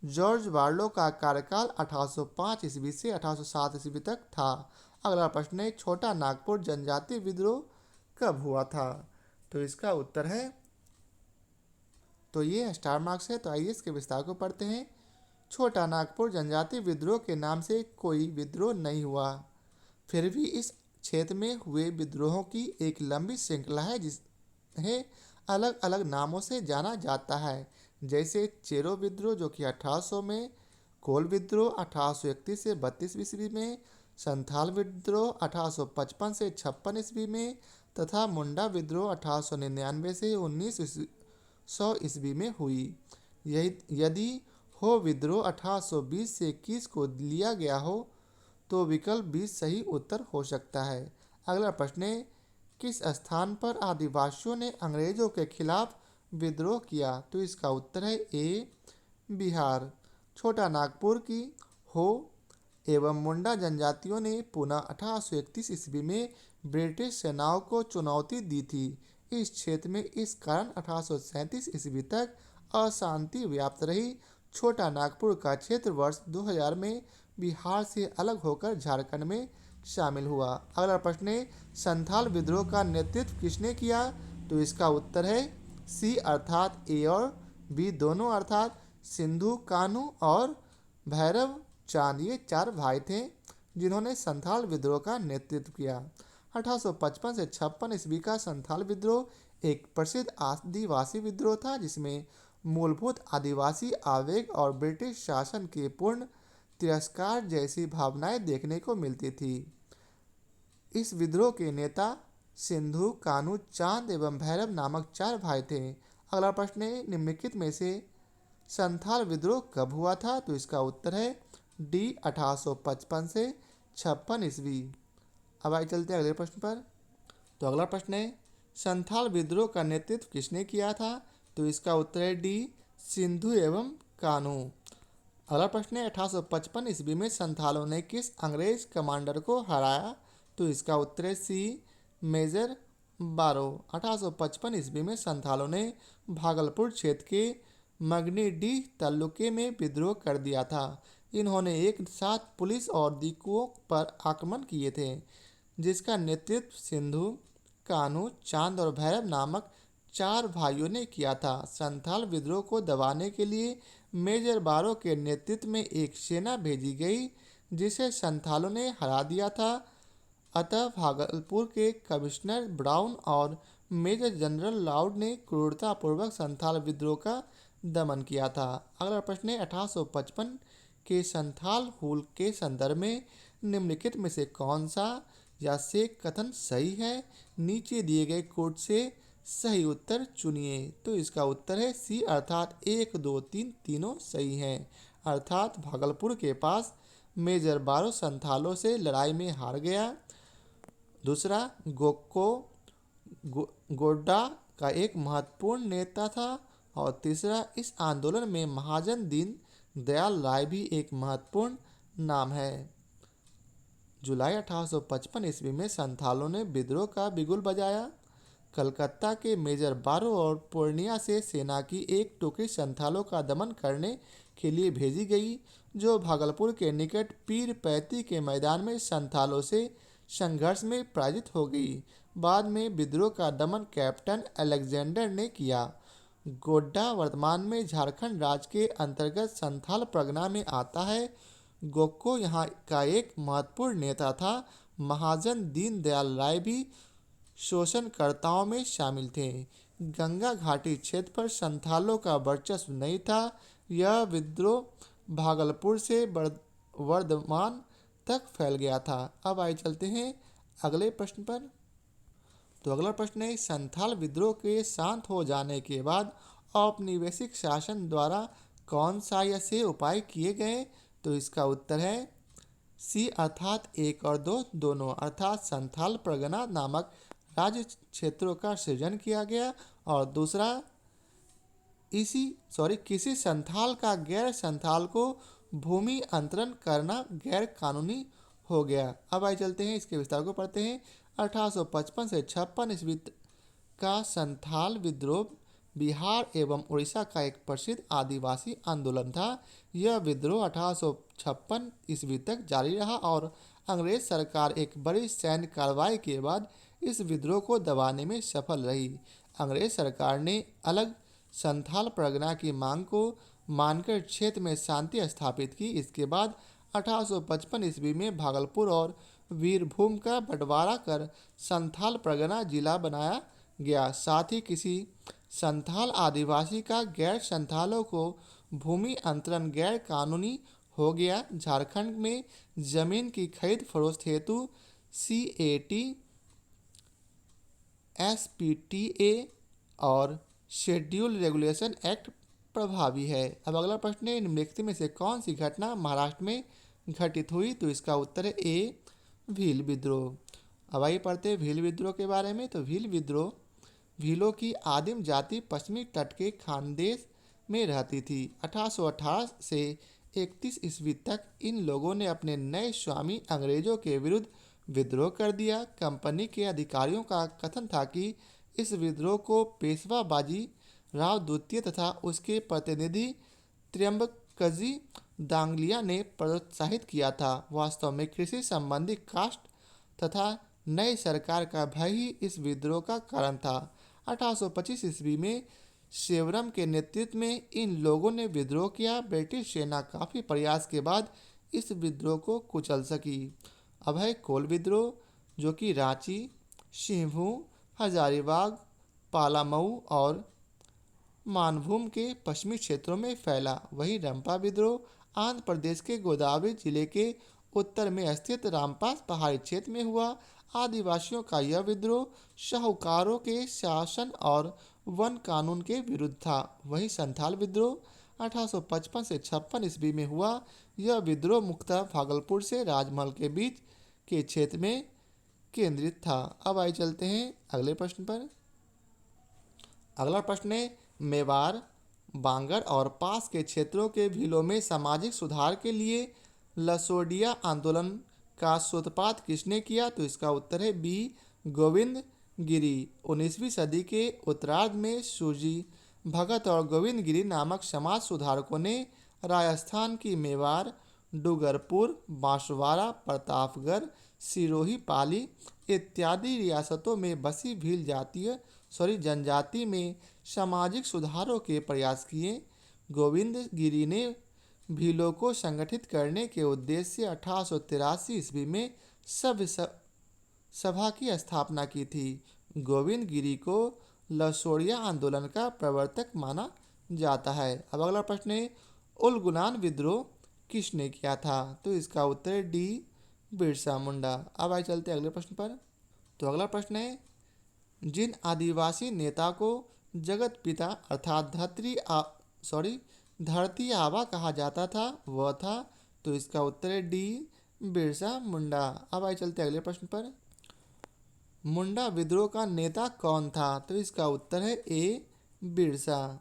George Barlow का कार्यकाल 1805 ईस्वी से 1807 ईस्वी तक था। अगला प्रश्न है, छोटा नागपुर जनजातीय विद्रोह कब हुआ था? तो इसका उत्तर है, तो ये स्टार मार्क्स है, तो आइए इसके विस्तार को पढ़ते हैं। छोटा नागपुर जनजातीय विद्रोह के नाम से कोई विद्रोह नहीं हुआ, फिर भी इस क्षेत्र में हुए विद्रोहों की एक लंबी श्रृंखला है जिन्हें अलग अलग नामों से जाना जाता है, जैसे चेरो विद्रोह जो कि 1800 में, कोल विद्रोह 1831 से 32 ईस्वी में, संथाल विद्रोह 1855 से 56 ईस्वी में तथा मुंडा विद्रोह 1899 से 1900 ईस्वी में हुई। यदि हो विद्रोह 1820 से 21 को लिया गया हो तो विकल्प 20 सही उत्तर हो सकता है। अगला प्रश्न है, किस स्थान पर आदिवासियों ने अंग्रेजों के खिलाफ विद्रोह किया? तो इसका उत्तर है ए, बिहार। छोटा नागपुर की हो एवं मुंडा जनजातियों ने पुनः 1831 ईस्वी में ब्रिटिश सेनाओं को चुनौती दी थी। इस क्षेत्र में इस कारण 1837 ईस्वी तक अशांति व्याप्त रही। छोटा नागपुर का क्षेत्र वर्ष 2000 में बिहार से अलग होकर झारखंड में शामिल हुआ। अगला प्रश्न है, संथाल विद्रोह का नेतृत्व किसने किया? तो इसका उत्तर है सी अर्थात ए और बी दोनों, अर्थात सिंधु कान्हू और भैरव चांद, ये 4 भाई थे जिन्होंने संथाल विद्रोह का नेतृत्व किया। 1855 से 56 ईस्वी का संथाल विद्रोह एक प्रसिद्ध आदिवासी विद्रोह था जिसमें मूलभूत आदिवासी आवेग और ब्रिटिश शासन के पूर्ण तिरस्कार जैसी भावनाएं देखने को मिलती थी। इस विद्रोह के नेता सिंधु कान्हू चांद एवं भैरव नामक 4 भाई थे। अगला प्रश्न है, निम्नलिखित में से संथाल विद्रोह कब हुआ था? तो इसका उत्तर है डी 1855 से 56 ईस्वी। अब आइए चलते हैं अगले प्रश्न पर। तो अगला प्रश्न है, संथाल विद्रोह का नेतृत्व किसने किया था? तो इसका उत्तर है डी, सिंधु एवं कान्हू। अगला प्रश्न है, 1855 ईस्वी में संथालों ने किस अंग्रेज कमांडर को हराया? तो इसका उत्तर है सी, मेजर बारो। 1855 ईस्वी में संथालों ने भागलपुर क्षेत्र के मगनीडीह तालुके में विद्रोह कर दिया था। इन्होंने एक साथ पुलिस और दिकुओं पर आक्रमण किए थे, जिसका नेतृत्व सिंधु कान्हू चांद और भैरव नामक 4 भाइयों ने किया था। संथाल विद्रोह को दबाने के लिए मेजर बारो के नेतृत्व में एक सेना भेजी गई जिसे संथालों ने हरा दिया था। अतः भागलपुर के कमिश्नर ब्राउन और मेजर जनरल लाउड ने क्रूरतापूर्वक संथाल विद्रोह का दमन किया था। अगला प्रश्न है, 1855 के संथाल हुल के संदर्भ में निम्नलिखित में से कौन सा या से कथन सही है? नीचे दिए गए कोड से सही उत्तर चुनिए। तो इसका उत्तर है सी, अर्थात 1, 2, 3 तीनों सही हैं। अर्थात भागलपुर के पास मेजर बारो संथालों से लड़ाई में हार गया। दूसरा, गोड्डा का एक महत्वपूर्ण नेता था। और तीसरा, इस आंदोलन में महाजन दीन दयाल राय भी एक महत्वपूर्ण नाम है। जुलाई 1855 ईस्वी में संथालों ने विद्रोह का बिगुल बजाया। कलकत्ता के मेजर बारो और पूर्णिया से सेना की एक टुकड़ी संथालों का दमन करने के लिए भेजी गई, जो भागलपुर के निकट पीर पैती के मैदान में संथालों से संघर्ष में पराजित हो गई। बाद में विद्रोह का दमन कैप्टन अलेक्जेंडर ने किया। गोड्डा वर्तमान में झारखंड राज्य के अंतर्गत संथाल परगना में आता है। गोक्को यहाँ का एक महत्वपूर्ण नेता था। महाजन दीन दयाल राय भी शोषणकर्ताओं में शामिल थे। गंगा घाटी क्षेत्र पर संथालों का वर्चस्व नहीं था। यह विद्रोह भागलपुर से वर्धमान तक फैल गया था। अब आइए चलते हैं अगले प्रश्न पर। तो अगला प्रश्न है, संथाल विद्रोह के शांत हो जाने के बाद औपनिवेशिक शासन द्वारा कौन सा या से उपाय किए गए? तो इसका उत्तर है सी, अर्थात 1 और 2 दोनों, अर्थात संथाल परगना नामक राज्य क्षेत्रों का सृजन किया गया। और दूसरा, किसी संथाल का गैर संथाल को भूमि अंतरण करना गैर कानूनी हो गया। अब आइए चलते हैं इसके विस्तार को पढ़ते हैं। 1855 से 56 ईस्वी का संथाल विद्रोह बिहार एवं उड़ीसा का एक प्रसिद्ध आदिवासी आंदोलन था। यह विद्रोह 1856 ईस्वी तक जारी रहा और अंग्रेज सरकार एक बड़ी सैन्य कार्रवाई के बाद इस विद्रोह को दबाने में सफल रही। अंग्रेज सरकार ने अलग संथाल परगना की मांग को मानकर क्षेत्र में शांति स्थापित की। इसके बाद 1855 ईस्वी में भागलपुर और वीरभूम का बंटवारा कर संथाल परगना जिला बनाया गया। साथ ही किसी संथाल आदिवासी का गैर संथालों को भूमि अंतरण गैर कानूनी हो गया। झारखंड में जमीन की खरीद फरोख्त हेतु CAT, SPTA और शेड्यूल रेगुलेशन एक्ट प्रभावी है। अब अगला प्रश्न है, निम्नलिखित में से कौन सी घटना महाराष्ट्र में घटित हुई? तो इसका उत्तर है A, भील विद्रोह। अब आइए पढ़ते हैं भील विद्रोह के बारे में। तो भील विद्रोह, भीलों की आदिम जाति पश्चिमी तट के खानदेश में रहती थी। 1818 से 31 ईस्वी तक इन लोगों ने अपने नए स्वामी अंग्रेजों के विरुद्ध विद्रोह कर दिया। कंपनी के अधिकारियों का कथन था कि इस विद्रोह को पेशवा बाजी राव द्वितीय तथा उसके प्रतिनिधि त्र्यंबकजी दांगलिया ने प्रोत्साहित किया था। वास्तव में कृषि संबंधी कास्ट तथा नई सरकार का भय ही इस विद्रोह का कारण था। 1825 ईस्वी में शेवरम के नेतृत्व में इन लोगों ने विद्रोह किया। ब्रिटिश सेना काफ़ी प्रयास के बाद इस विद्रोह को कुचल सकी। अब है कोल विद्रोह, जो कि रांची, सिंहभूम, हजारीबाग, पालामऊ और मानभूम के पश्चिमी क्षेत्रों में फैला। वहीं रंपा विद्रोह आंध्र प्रदेश के गोदावरी जिले के उत्तर में स्थित रामपास पहाड़ी क्षेत्र में हुआ। आदिवासियों का यह विद्रोह शाहूकारों के शासन और वन कानून के विरुद्ध था। वहीं संथाल विद्रोह 1855 से 56 ईस्वी में हुआ। यह विद्रोह मुख्यतः भागलपुर से राजमहल के बीच के क्षेत्र में केंद्रित था। अब आइए चलते हैं अगले प्रश्न पर। अगला प्रश्न है, मेवाड़, बांगर और पास के क्षेत्रों के भीलों में सामाजिक सुधार के लिए लसोडिया आंदोलन का सूत्रपात किसने किया? तो इसका उत्तर है B, गोविंद गिरी। 19वीं सदी के उत्तरार्ध में सूरजी भगत और गोविंद गिरी नामक समाज सुधारकों ने राजस्थान की मेवाड़, डूंगरपुर, बांसवाड़ा, प्रतापगढ़, सिरोही, पाली इत्यादि रियासतों में बसी भील जनजाति में सामाजिक सुधारों के प्रयास किए। गोविंद गिरी ने भीलों को संगठित करने के उद्देश्य से 1883 ईस्वी में सभ्य सभा की स्थापना की थी। गोविंद गिरी को लसोड़िया आंदोलन का प्रवर्तक माना जाता है। अब अगला प्रश्न है, उलगुलान विद्रोह किसने किया था? तो इसका उत्तर है D, बिरसा मुंडा। अब आइए चलते हैं अगले प्रश्न पर। तो अगला प्रश्न है, जिन आदिवासी नेता को जगत पिता अर्थात धरती आबा कहा जाता था वह था? तो इसका उत्तर है D, बिरसा मुंडा। अब आइए चलते हैं अगले प्रश्न पर। मुंडा विद्रोह का नेता कौन था? तो इसका उत्तर है A, बिरसा।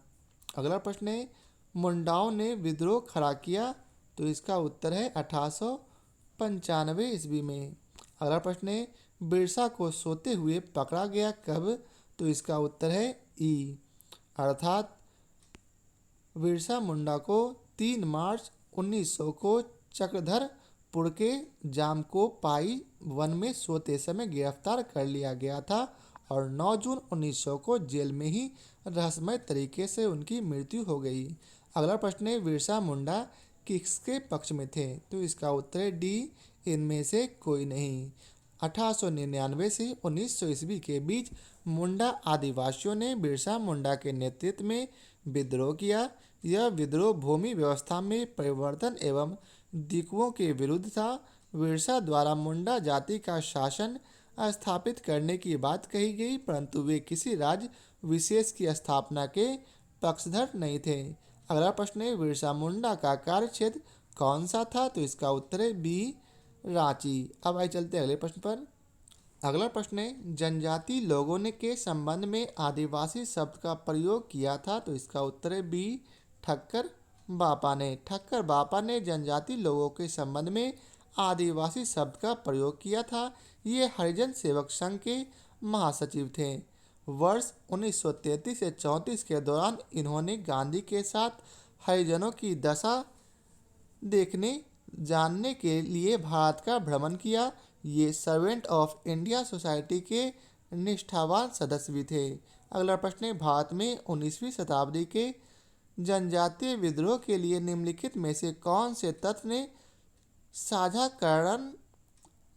अगला प्रश्न है, मुंडाओं ने विद्रोह खड़ा किया? तो इसका उत्तर है 1895 ईस्वी में। अगला प्रश्न है, बिरसा को सोते हुए पकड़ा गया कब? तो इसका उत्तर है E, अर्थात बिरसा मुंडा को 3 मार्च 1900 को चक्रधरपुर के जामकोपाई वन में सोते समय गिरफ्तार कर लिया गया था और 9 जून 1900 को जेल में ही रहस्यमय तरीके से उनकी मृत्यु हो गई। अगला प्रश्न है, बिरसा मुंडा किसके पक्ष में थे? तो इसका उत्तर है D, इनमें से कोई नहीं। 1899 से 1900 ईस्वी के बीच मुंडा आदिवासियों ने बिरसा मुंडा के नेतृत्व में विद्रोह किया। यह विद्रोह भूमि व्यवस्था में परिवर्तन एवं दिकुओं के विरुद्ध था। बिरसा द्वारा मुंडा जाति का शासन स्थापित करने की बात कही गई, परंतु वे किसी राज्य विशेष की स्थापना के पक्षधर नहीं थे। अगला प्रश्न है, बिरसा मुंडा का कार्य क्षेत्र कौन सा था? तो इसका उत्तर है B, रांची। अब आइए चलते हैं अगले प्रश्न पर। अगला प्रश्न है, जनजाति लोगों ने के संबंध में आदिवासी शब्द का प्रयोग किया था? तो इसका उत्तर है B, ठक्कर बापा ने। ठक्कर बापा ने जनजाति लोगों के संबंध में आदिवासी शब्द का प्रयोग किया था। ये हरिजन सेवक संघ के महासचिव थे। वर्ष 1933 से 34 के दौरान इन्होंने गांधी के साथ हरिजनों की दशा देखने जानने के लिए भारत का भ्रमण किया। ये सर्वेंट ऑफ इंडिया सोसाइटी के निष्ठावान सदस्य भी थे। अगला प्रश्न है, भारत में 19वीं शताब्दी के जनजातीय विद्रोह के लिए निम्नलिखित में से कौन से तत्व ने साझाकरण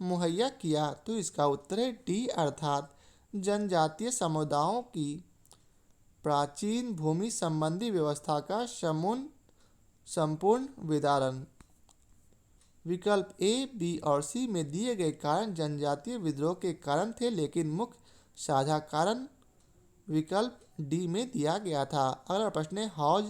मुहैया किया? तो इसका उत्तर है डी, अर्थात जनजातीय समुदायों की प्राचीन भूमि संबंधी व्यवस्था का संपूर्ण विदारण। विकल्प ए, बी और सी में दिए गए कारण जनजातीय विद्रोह के कारण थे, लेकिन मुख्य साझा कारण विकल्प डी में दिया गया था। अगला प्रश्न है, हौज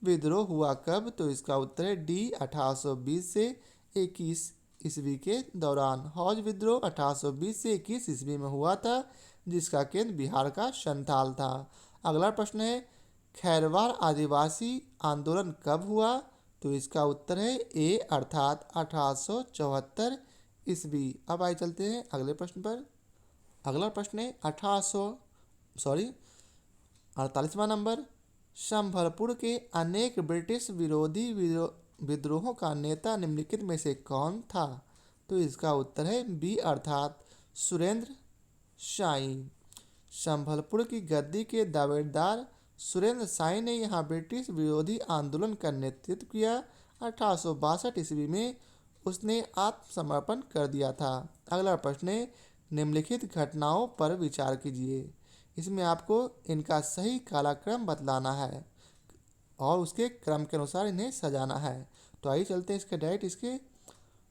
विद्रोह हुआ कब? तो इसका उत्तर है डी, 1820 से 21 ईस्वी के दौरान। हौज विद्रोह 1820 से 21 ईस्वी में हुआ था, जिसका केंद्र बिहार का संथाल था। अगला प्रश्न है, खैरवार आदिवासी आंदोलन कब हुआ? तो इसका उत्तर है ए, अर्थात 1874 ईस्वी। अब आइए चलते हैं अगले प्रश्न पर। अगला प्रश्न है 48वां नंबर, संभलपुर के अनेक ब्रिटिश विरोधी विद्रोहों का नेता निम्नलिखित में से कौन था? तो इसका उत्तर है बी, अर्थात सुरेंद्र शाही। संभलपुर की गद्दी के दावेदार सुरेंद्र शाही ने यहाँ ब्रिटिश विरोधी आंदोलन का नेतृत्व किया। 1862 ईस्वी में उसने आत्मसमर्पण कर दिया था। अगला प्रश्न है, निम्नलिखित घटनाओं पर विचार कीजिए। इसमें आपको इनका सही कालक्रम बतलाना है और उसके क्रम के अनुसार इन्हें सजाना है। तो आइए चलते हैं इसके डायरेक्ट इसके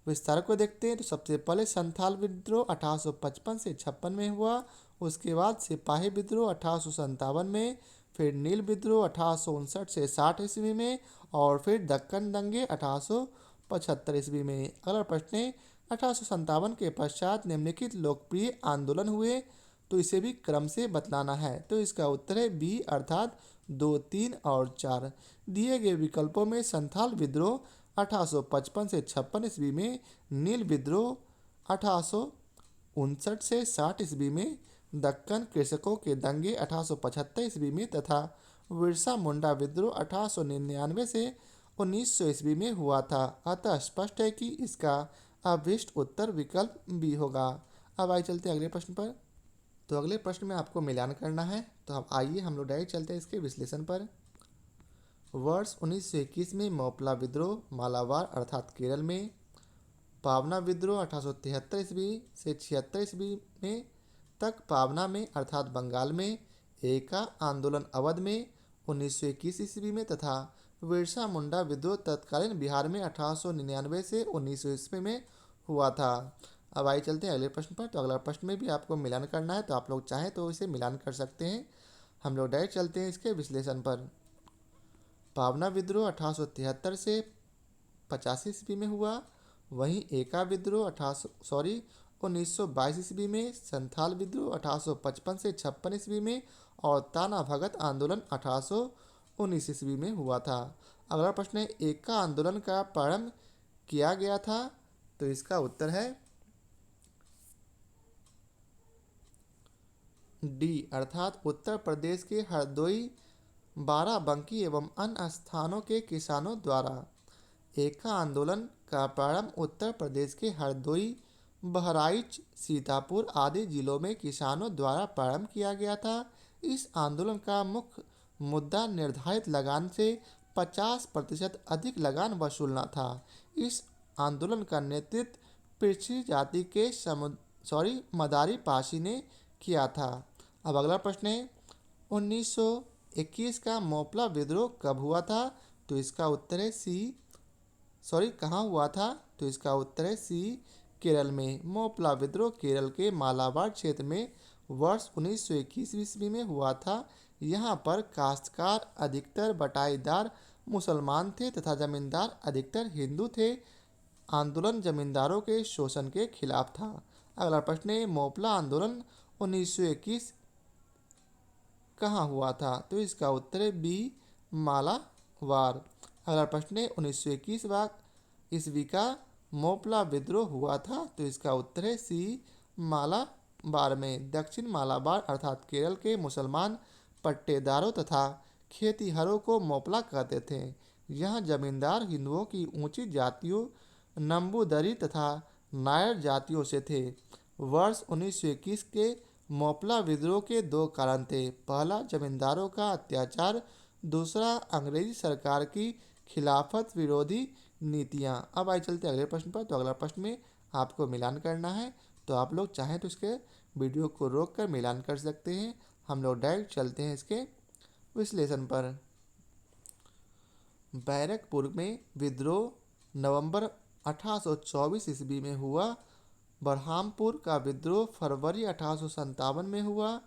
विस्तार को देखते हैं। तो सबसे पहले संथाल विद्रोह 1855 से 56 में हुआ। उसके बाद सिपाही विद्रोह 1857 में, फिर नील विद्रोह 1859 से 60 ईस्वी में, और फिर दक्कन दंगे 1875 ईस्वी में। अगला प्रश्न है, 1857 के पश्चात निम्नलिखित लोकप्रिय आंदोलन हुए, तो इसे भी क्रम से बतलाना है। तो इसका उत्तर है बी, अर्थात 2, 3 और 4। दिए गए विकल्पों में संथाल विद्रोह 1855 से 56 ईस्वी में, नील विद्रोह 1859 से 60 ईस्वी में, दक्कन कृषकों के दंगे 1875 ईस्वी में तथा बिरसा मुंडा विद्रोह 1899 से 1900 ईस्वी में हुआ था। अतः स्पष्ट है कि इसका अभीष्ट उत्तर विकल्प बी होगा। अब आइए चलते हैं अगले प्रश्न पर। तो अगले प्रश्न में आपको मिलान करना है। तो अब आइए हम लोग डायरेक्ट चलते हैं इसके विश्लेषण पर। वर्ष 1921 में मोपला विद्रोह मालाबार अर्थात केरल में, पावना विद्रोह 1873 ईस्वी से 76 ईस्वी में तक पावना में अर्थात बंगाल में, एका आंदोलन अवध में 1921 ईस्वी में तथा बिरसा मुंडा विद्रोह तत्कालीन बिहार में 1899 से 1900 ईस्वी में हुआ था। अब आइए चलते हैं अगले प्रश्न पर। तो अगला प्रश्न में भी आपको मिलान करना है, तो आप लोग चाहें तो इसे मिलान कर सकते हैं। हम लोग डायरेक्ट चलते हैं इसके विश्लेषण पर। पावना विद्रोह 1873 से 85 ईस्वी में हुआ। वहीं एका विद्रोह 1922 ईस्वी में, संथाल विद्रोह 1855 से 56 ईस्वी में और ताना भगत आंदोलन 1819 ईस्वी में हुआ था। अगला प्रश्न है, एका आंदोलन का प्रारंभ किया गया था? तो इसका उत्तर है डी, अर्थात उत्तर प्रदेश के हरदोई, बाराबंकी एवं अन्य स्थानों के किसानों द्वारा। एका आंदोलन का प्रारंभ उत्तर प्रदेश के हरदोई, बहराइच, सीतापुर आदि जिलों में किसानों द्वारा प्रारंभ किया गया था। इस आंदोलन का मुख्य मुद्दा निर्धारित लगान से 50% अधिक लगान वसूलना था। इस आंदोलन का नेतृत्व पिछड़ी जाति के मदारी पाशी ने किया था। अब अगला प्रश्न है, 1921 का मोपला विद्रोह कब हुआ था? तो इसका उत्तर है कहाँ हुआ था? तो इसका उत्तर है सी, केरल में। मोपला विद्रोह केरल के मालाबार क्षेत्र में वर्ष 1921 ईस्वी में हुआ था। यहाँ पर काश्तकार अधिकतर बटाईदार मुसलमान थे तथा जमींदार अधिकतर हिंदू थे। आंदोलन जमींदारों के शोषण के खिलाफ था। अगला प्रश्न है, मोपला आंदोलन 1921 कहाँ हुआ था? तो इसका उत्तर है बी, मालाबार। अगला प्रश्न है, 1921 ईस्वी का मोपला विद्रोह हुआ था? तो इसका उत्तर है सी, मालाबार। बार में दक्षिण मालाबार अर्थात केरल के मुसलमान पट्टेदारों तथा खेतिहरों को मोपला कहते थे। यहाँ जमींदार हिंदुओं की ऊंची जातियों नंबूदरी तथा नायर जातियों से थे। वर्ष 1921 के मोपला विद्रोह के दो कारण थे। पहला, जमींदारों का अत्याचार, दूसरा, अंग्रेजी सरकार की खिलाफत विरोधी नीतियाँ। अब आइए चलते अगले प्रश्न पर। तो अगला प्रश्न में आपको मिलान करना है, तो आप लोग चाहें तो इसके वीडियो को रोक कर मिलान कर सकते हैं। हम लोग डायरेक्ट चलते हैं इसके विश्लेषण पर। बैरकपुर में विद्रोह नवंबर 1824 ईस्वी में हुआ। बरहामपुर का विद्रोह फरवरी 1857 में हुआ।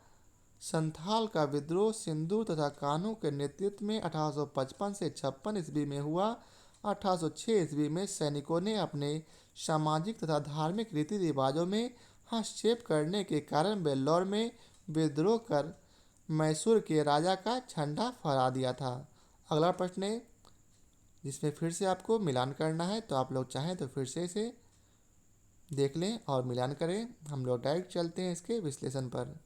संथाल का विद्रोह सिंधु तथा कान्हू के नेतृत्व में 1855 से 56 ईस्वी में हुआ। 1806 ईस्वी में सैनिकों ने अपने सामाजिक तथा धार्मिक रीति रिवाजों में हस्तक्षेप करने के कारण वेल्लोर में विद्रोह कर मैसूर के राजा का झंडा फहरा दिया था। अगला प्रश्न है जिसमें फिर से आपको मिलान करना है, तो आप लोग चाहें तो फिर से इसे देख लें और मिलान करें। हम लोग डायरेक्ट चलते हैं इसके विश्लेषण पर।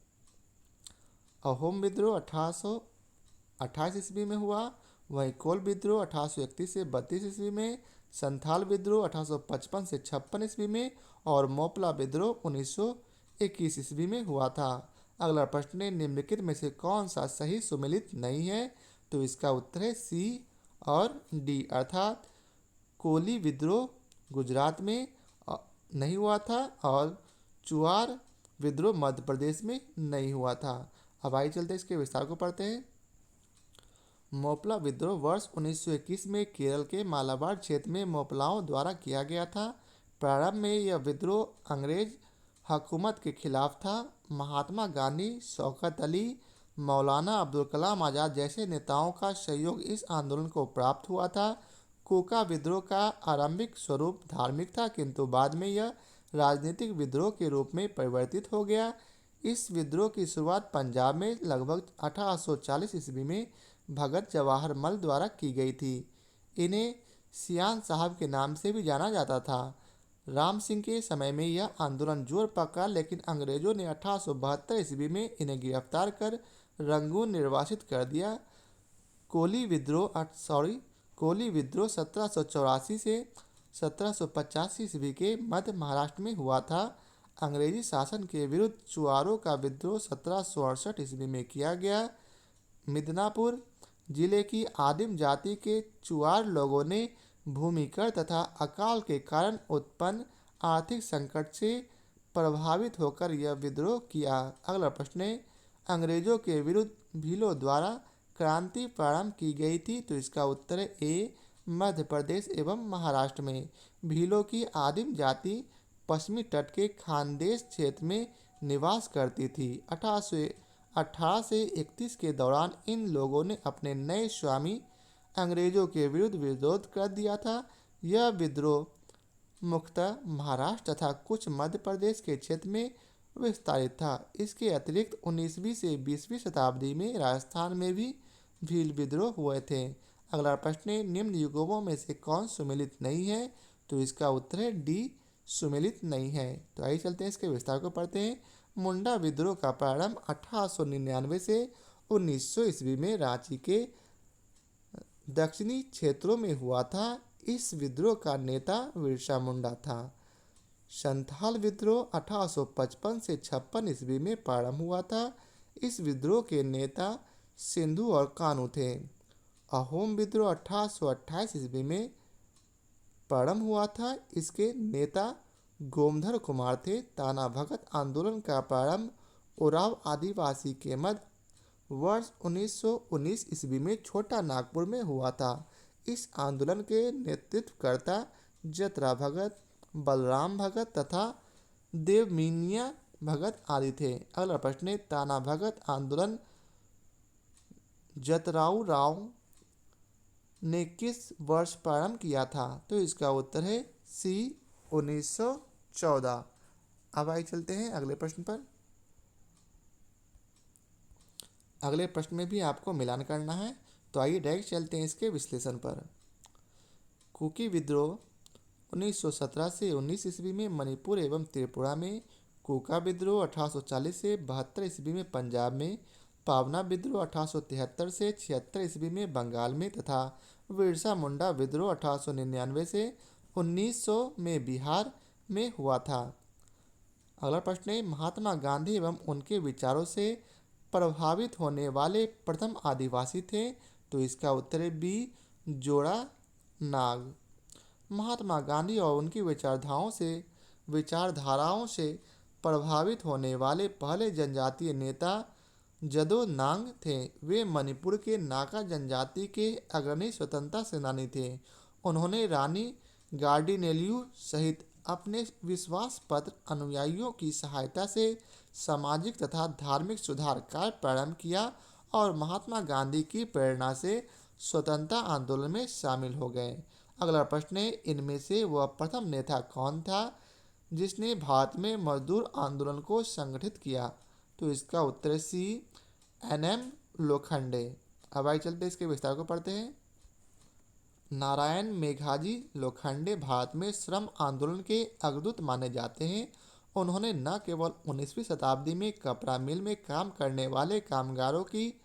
अहोम विद्रोह 1828 ईस्वी में हुआ। वहीं कोल विद्रोह 1831 से 32 ईस्वी में, संथाल विद्रोह 1855 से 56 ईस्वी में और मोपला विद्रोह 1921 ईस्वी में हुआ था। अगला प्रश्न है निम्नलिखित में से कौन सा सही सुमेलित नहीं है, तो इसका उत्तर है सी और डी, अर्थात कोली विद्रोह गुजरात में नहीं हुआ था और चुआर विद्रोह मध्य प्रदेश में नहीं हुआ था। अब आइए चलते इसके विस्तार को पढ़ते हैं। मोपला विद्रोह वर्ष 1921 में केरल के मालाबार क्षेत्र में मोपलाओं द्वारा किया गया था। प्रारंभ में यह विद्रोह अंग्रेज हुकूमत के खिलाफ था। महात्मा गांधी, शौकत अली, मौलाना अब्दुल कलाम आज़ाद जैसे नेताओं का सहयोग इस आंदोलन को प्राप्त हुआ था। कोका विद्रोह का आरंभिक स्वरूप धार्मिक था, किंतु बाद में यह राजनीतिक विद्रोह के रूप में परिवर्तित हो गया। इस विद्रोह की शुरुआत पंजाब में लगभग 1840 ईस्वी में भगत जवाहर मल द्वारा की गई थी। इन्हें सियान साहब के नाम से भी जाना जाता था। राम सिंह के समय में यह आंदोलन जोर पकड़ा, लेकिन अंग्रेजों ने 1872 ईस्वी में इन्हें गिरफ्तार कर रंगून निर्वासित कर दिया। कोली विद्रोह 1784 से 1785 ईस्वी के मध्य महाराष्ट्र में हुआ था। अंग्रेजी शासन के विरुद्ध चुआरों का विद्रोह 1768 ईस्वी में किया गया। मिदनापुर जिले की आदिम जाति के चुआर लोगों ने भूमिकर तथा अकाल के कारण उत्पन्न आर्थिक संकट से प्रभावित होकर यह विद्रोह किया। अगला प्रश्न है अंग्रेजों के विरुद्ध भीलों द्वारा क्रांति प्रारंभ की गई थी, तो इसका उत्तर है ए, मध्य प्रदेश एवं महाराष्ट्र में। भीलों की आदिम जाति पश्चिमी तट के खानदेश क्षेत्र में निवास करती थी। 1818 से 31 के दौरान इन लोगों ने अपने नए स्वामी अंग्रेजों के विरुद्ध विद्रोह कर दिया था। यह विद्रोह मुख्यतः महाराष्ट्र तथा कुछ मध्य प्रदेश के क्षेत्र में विस्तारित था। इसके अतिरिक्त 19वीं से 20वीं शताब्दी में राजस्थान में भी भील विद्रोह हुए थे। अगला प्रश्न है निम्न युगों में से कौन सुमेलित नहीं है, तो इसका उत्तर है डी, सुमेलित नहीं है। तो आइए चलते हैं इसके विस्तार को पढ़ते हैं। मुंडा विद्रोह का प्रारंभ 1899 से 1900 ईस्वी में रांची के दक्षिणी क्षेत्रों में हुआ था। इस विद्रोह का नेता बिरसा मुंडा था। संथाल विद्रोह 1855 से 56 ईस्वी में प्रारंभ हुआ था। इस विद्रोह के नेता सिंधु और कान्हू थे। अहोम विद्रोह 1828 ईस्वी में प्रारंभ हुआ था। इसके नेता गोमधर कुमार थे। ताना भगत आंदोलन का प्रारंभ उराव आदिवासी के मध्य वर्ष 1919 ईस्वी में छोटा नागपुर में हुआ था। इस आंदोलन के नेतृत्वकर्ता जतरा भगत, बलराम भगत तथा देवमीनिया भगत आदि थे। अगला प्रश्न है ताना भगत आंदोलन जतराऊ राव ने किस वर्ष प्रारंभ किया था, तो इसका उत्तर है सी, 1914। अब आइए चलते हैं अगले प्रश्न पर। अगले प्रश्न में भी आपको मिलान करना है, तो आइए डायरेक्ट चलते हैं इसके विश्लेषण पर। कुकी विद्रोह 1917 से 19 ईस्वी में मणिपुर एवं त्रिपुरा में कूका विद्रोह 1840 से 72 ईस्वी में पंजाब में, पावना विद्रोह 1873 से 76 ईस्वी में बंगाल में तथा बिरसा मुंडा विद्रोह 1899 से 1900 में बिहार में हुआ था। अगला प्रश्न है, महात्मा गांधी एवं उनके विचारों से प्रभावित होने वाले प्रथम आदिवासी थे। तो इसका उत्तर है बी, जोड़ा नाग। महात्मा गांधी और उनकी विचारधाराओं से प्रभावित होने वाले पहले जनजातीय नेता जदो नांग थे। वे मणिपुर के नागा जनजाति के अग्रणी स्वतंत्रता सेनानी थे। उन्होंने रानी गार्डिनेलियू सहित अपने विश्वास पत्र अनुयायियों की सहायता से सामाजिक तथा धार्मिक सुधार कार्य प्रारंभ किया और महात्मा गांधी की प्रेरणा से स्वतंत्रता आंदोलन में शामिल हो गए। अगला प्रश्न है, इनमें से वह प्रथम नेता कौन था जिसने भारत में मजदूर आंदोलन को संगठित किया। तो इसका उत्तर सी, NM लोखंडे। अब आइए चलते इसके विस्तार को पढ़ते हैं। नारायण मेघाजी लोखंडे भारत में श्रम आंदोलन के अग्रदूत माने जाते हैं। उन्होंने न केवल 19वीं शताब्दी में कपड़ा मिल में काम करने वाले कामगारों की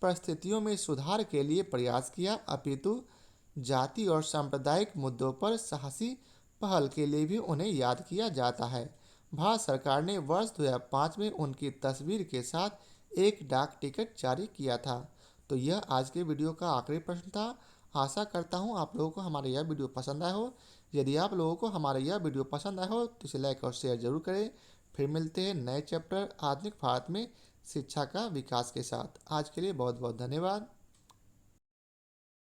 परिस्थितियों में सुधार के लिए प्रयास किया, अपितु जाति और सांप्रदायिक मुद्दों पर साहसी पहल के लिए भी उन्हें याद किया जाता है। भारत सरकार ने वर्ष 2005 में उनकी तस्वीर के साथ एक डाक टिकट जारी किया था। तो यह आज के वीडियो का आखिरी प्रश्न था। आशा करता हूँ आप लोगों को हमारा यह वीडियो पसंद आया हो। यदि आप लोगों को हमारा यह वीडियो पसंद आया हो तो इसे लाइक और शेयर जरूर करें। फिर मिलते हैं नए चैप्टर आधुनिक भारत में शिक्षा का विकास के साथ। आज के लिए बहुत बहुत धन्यवाद।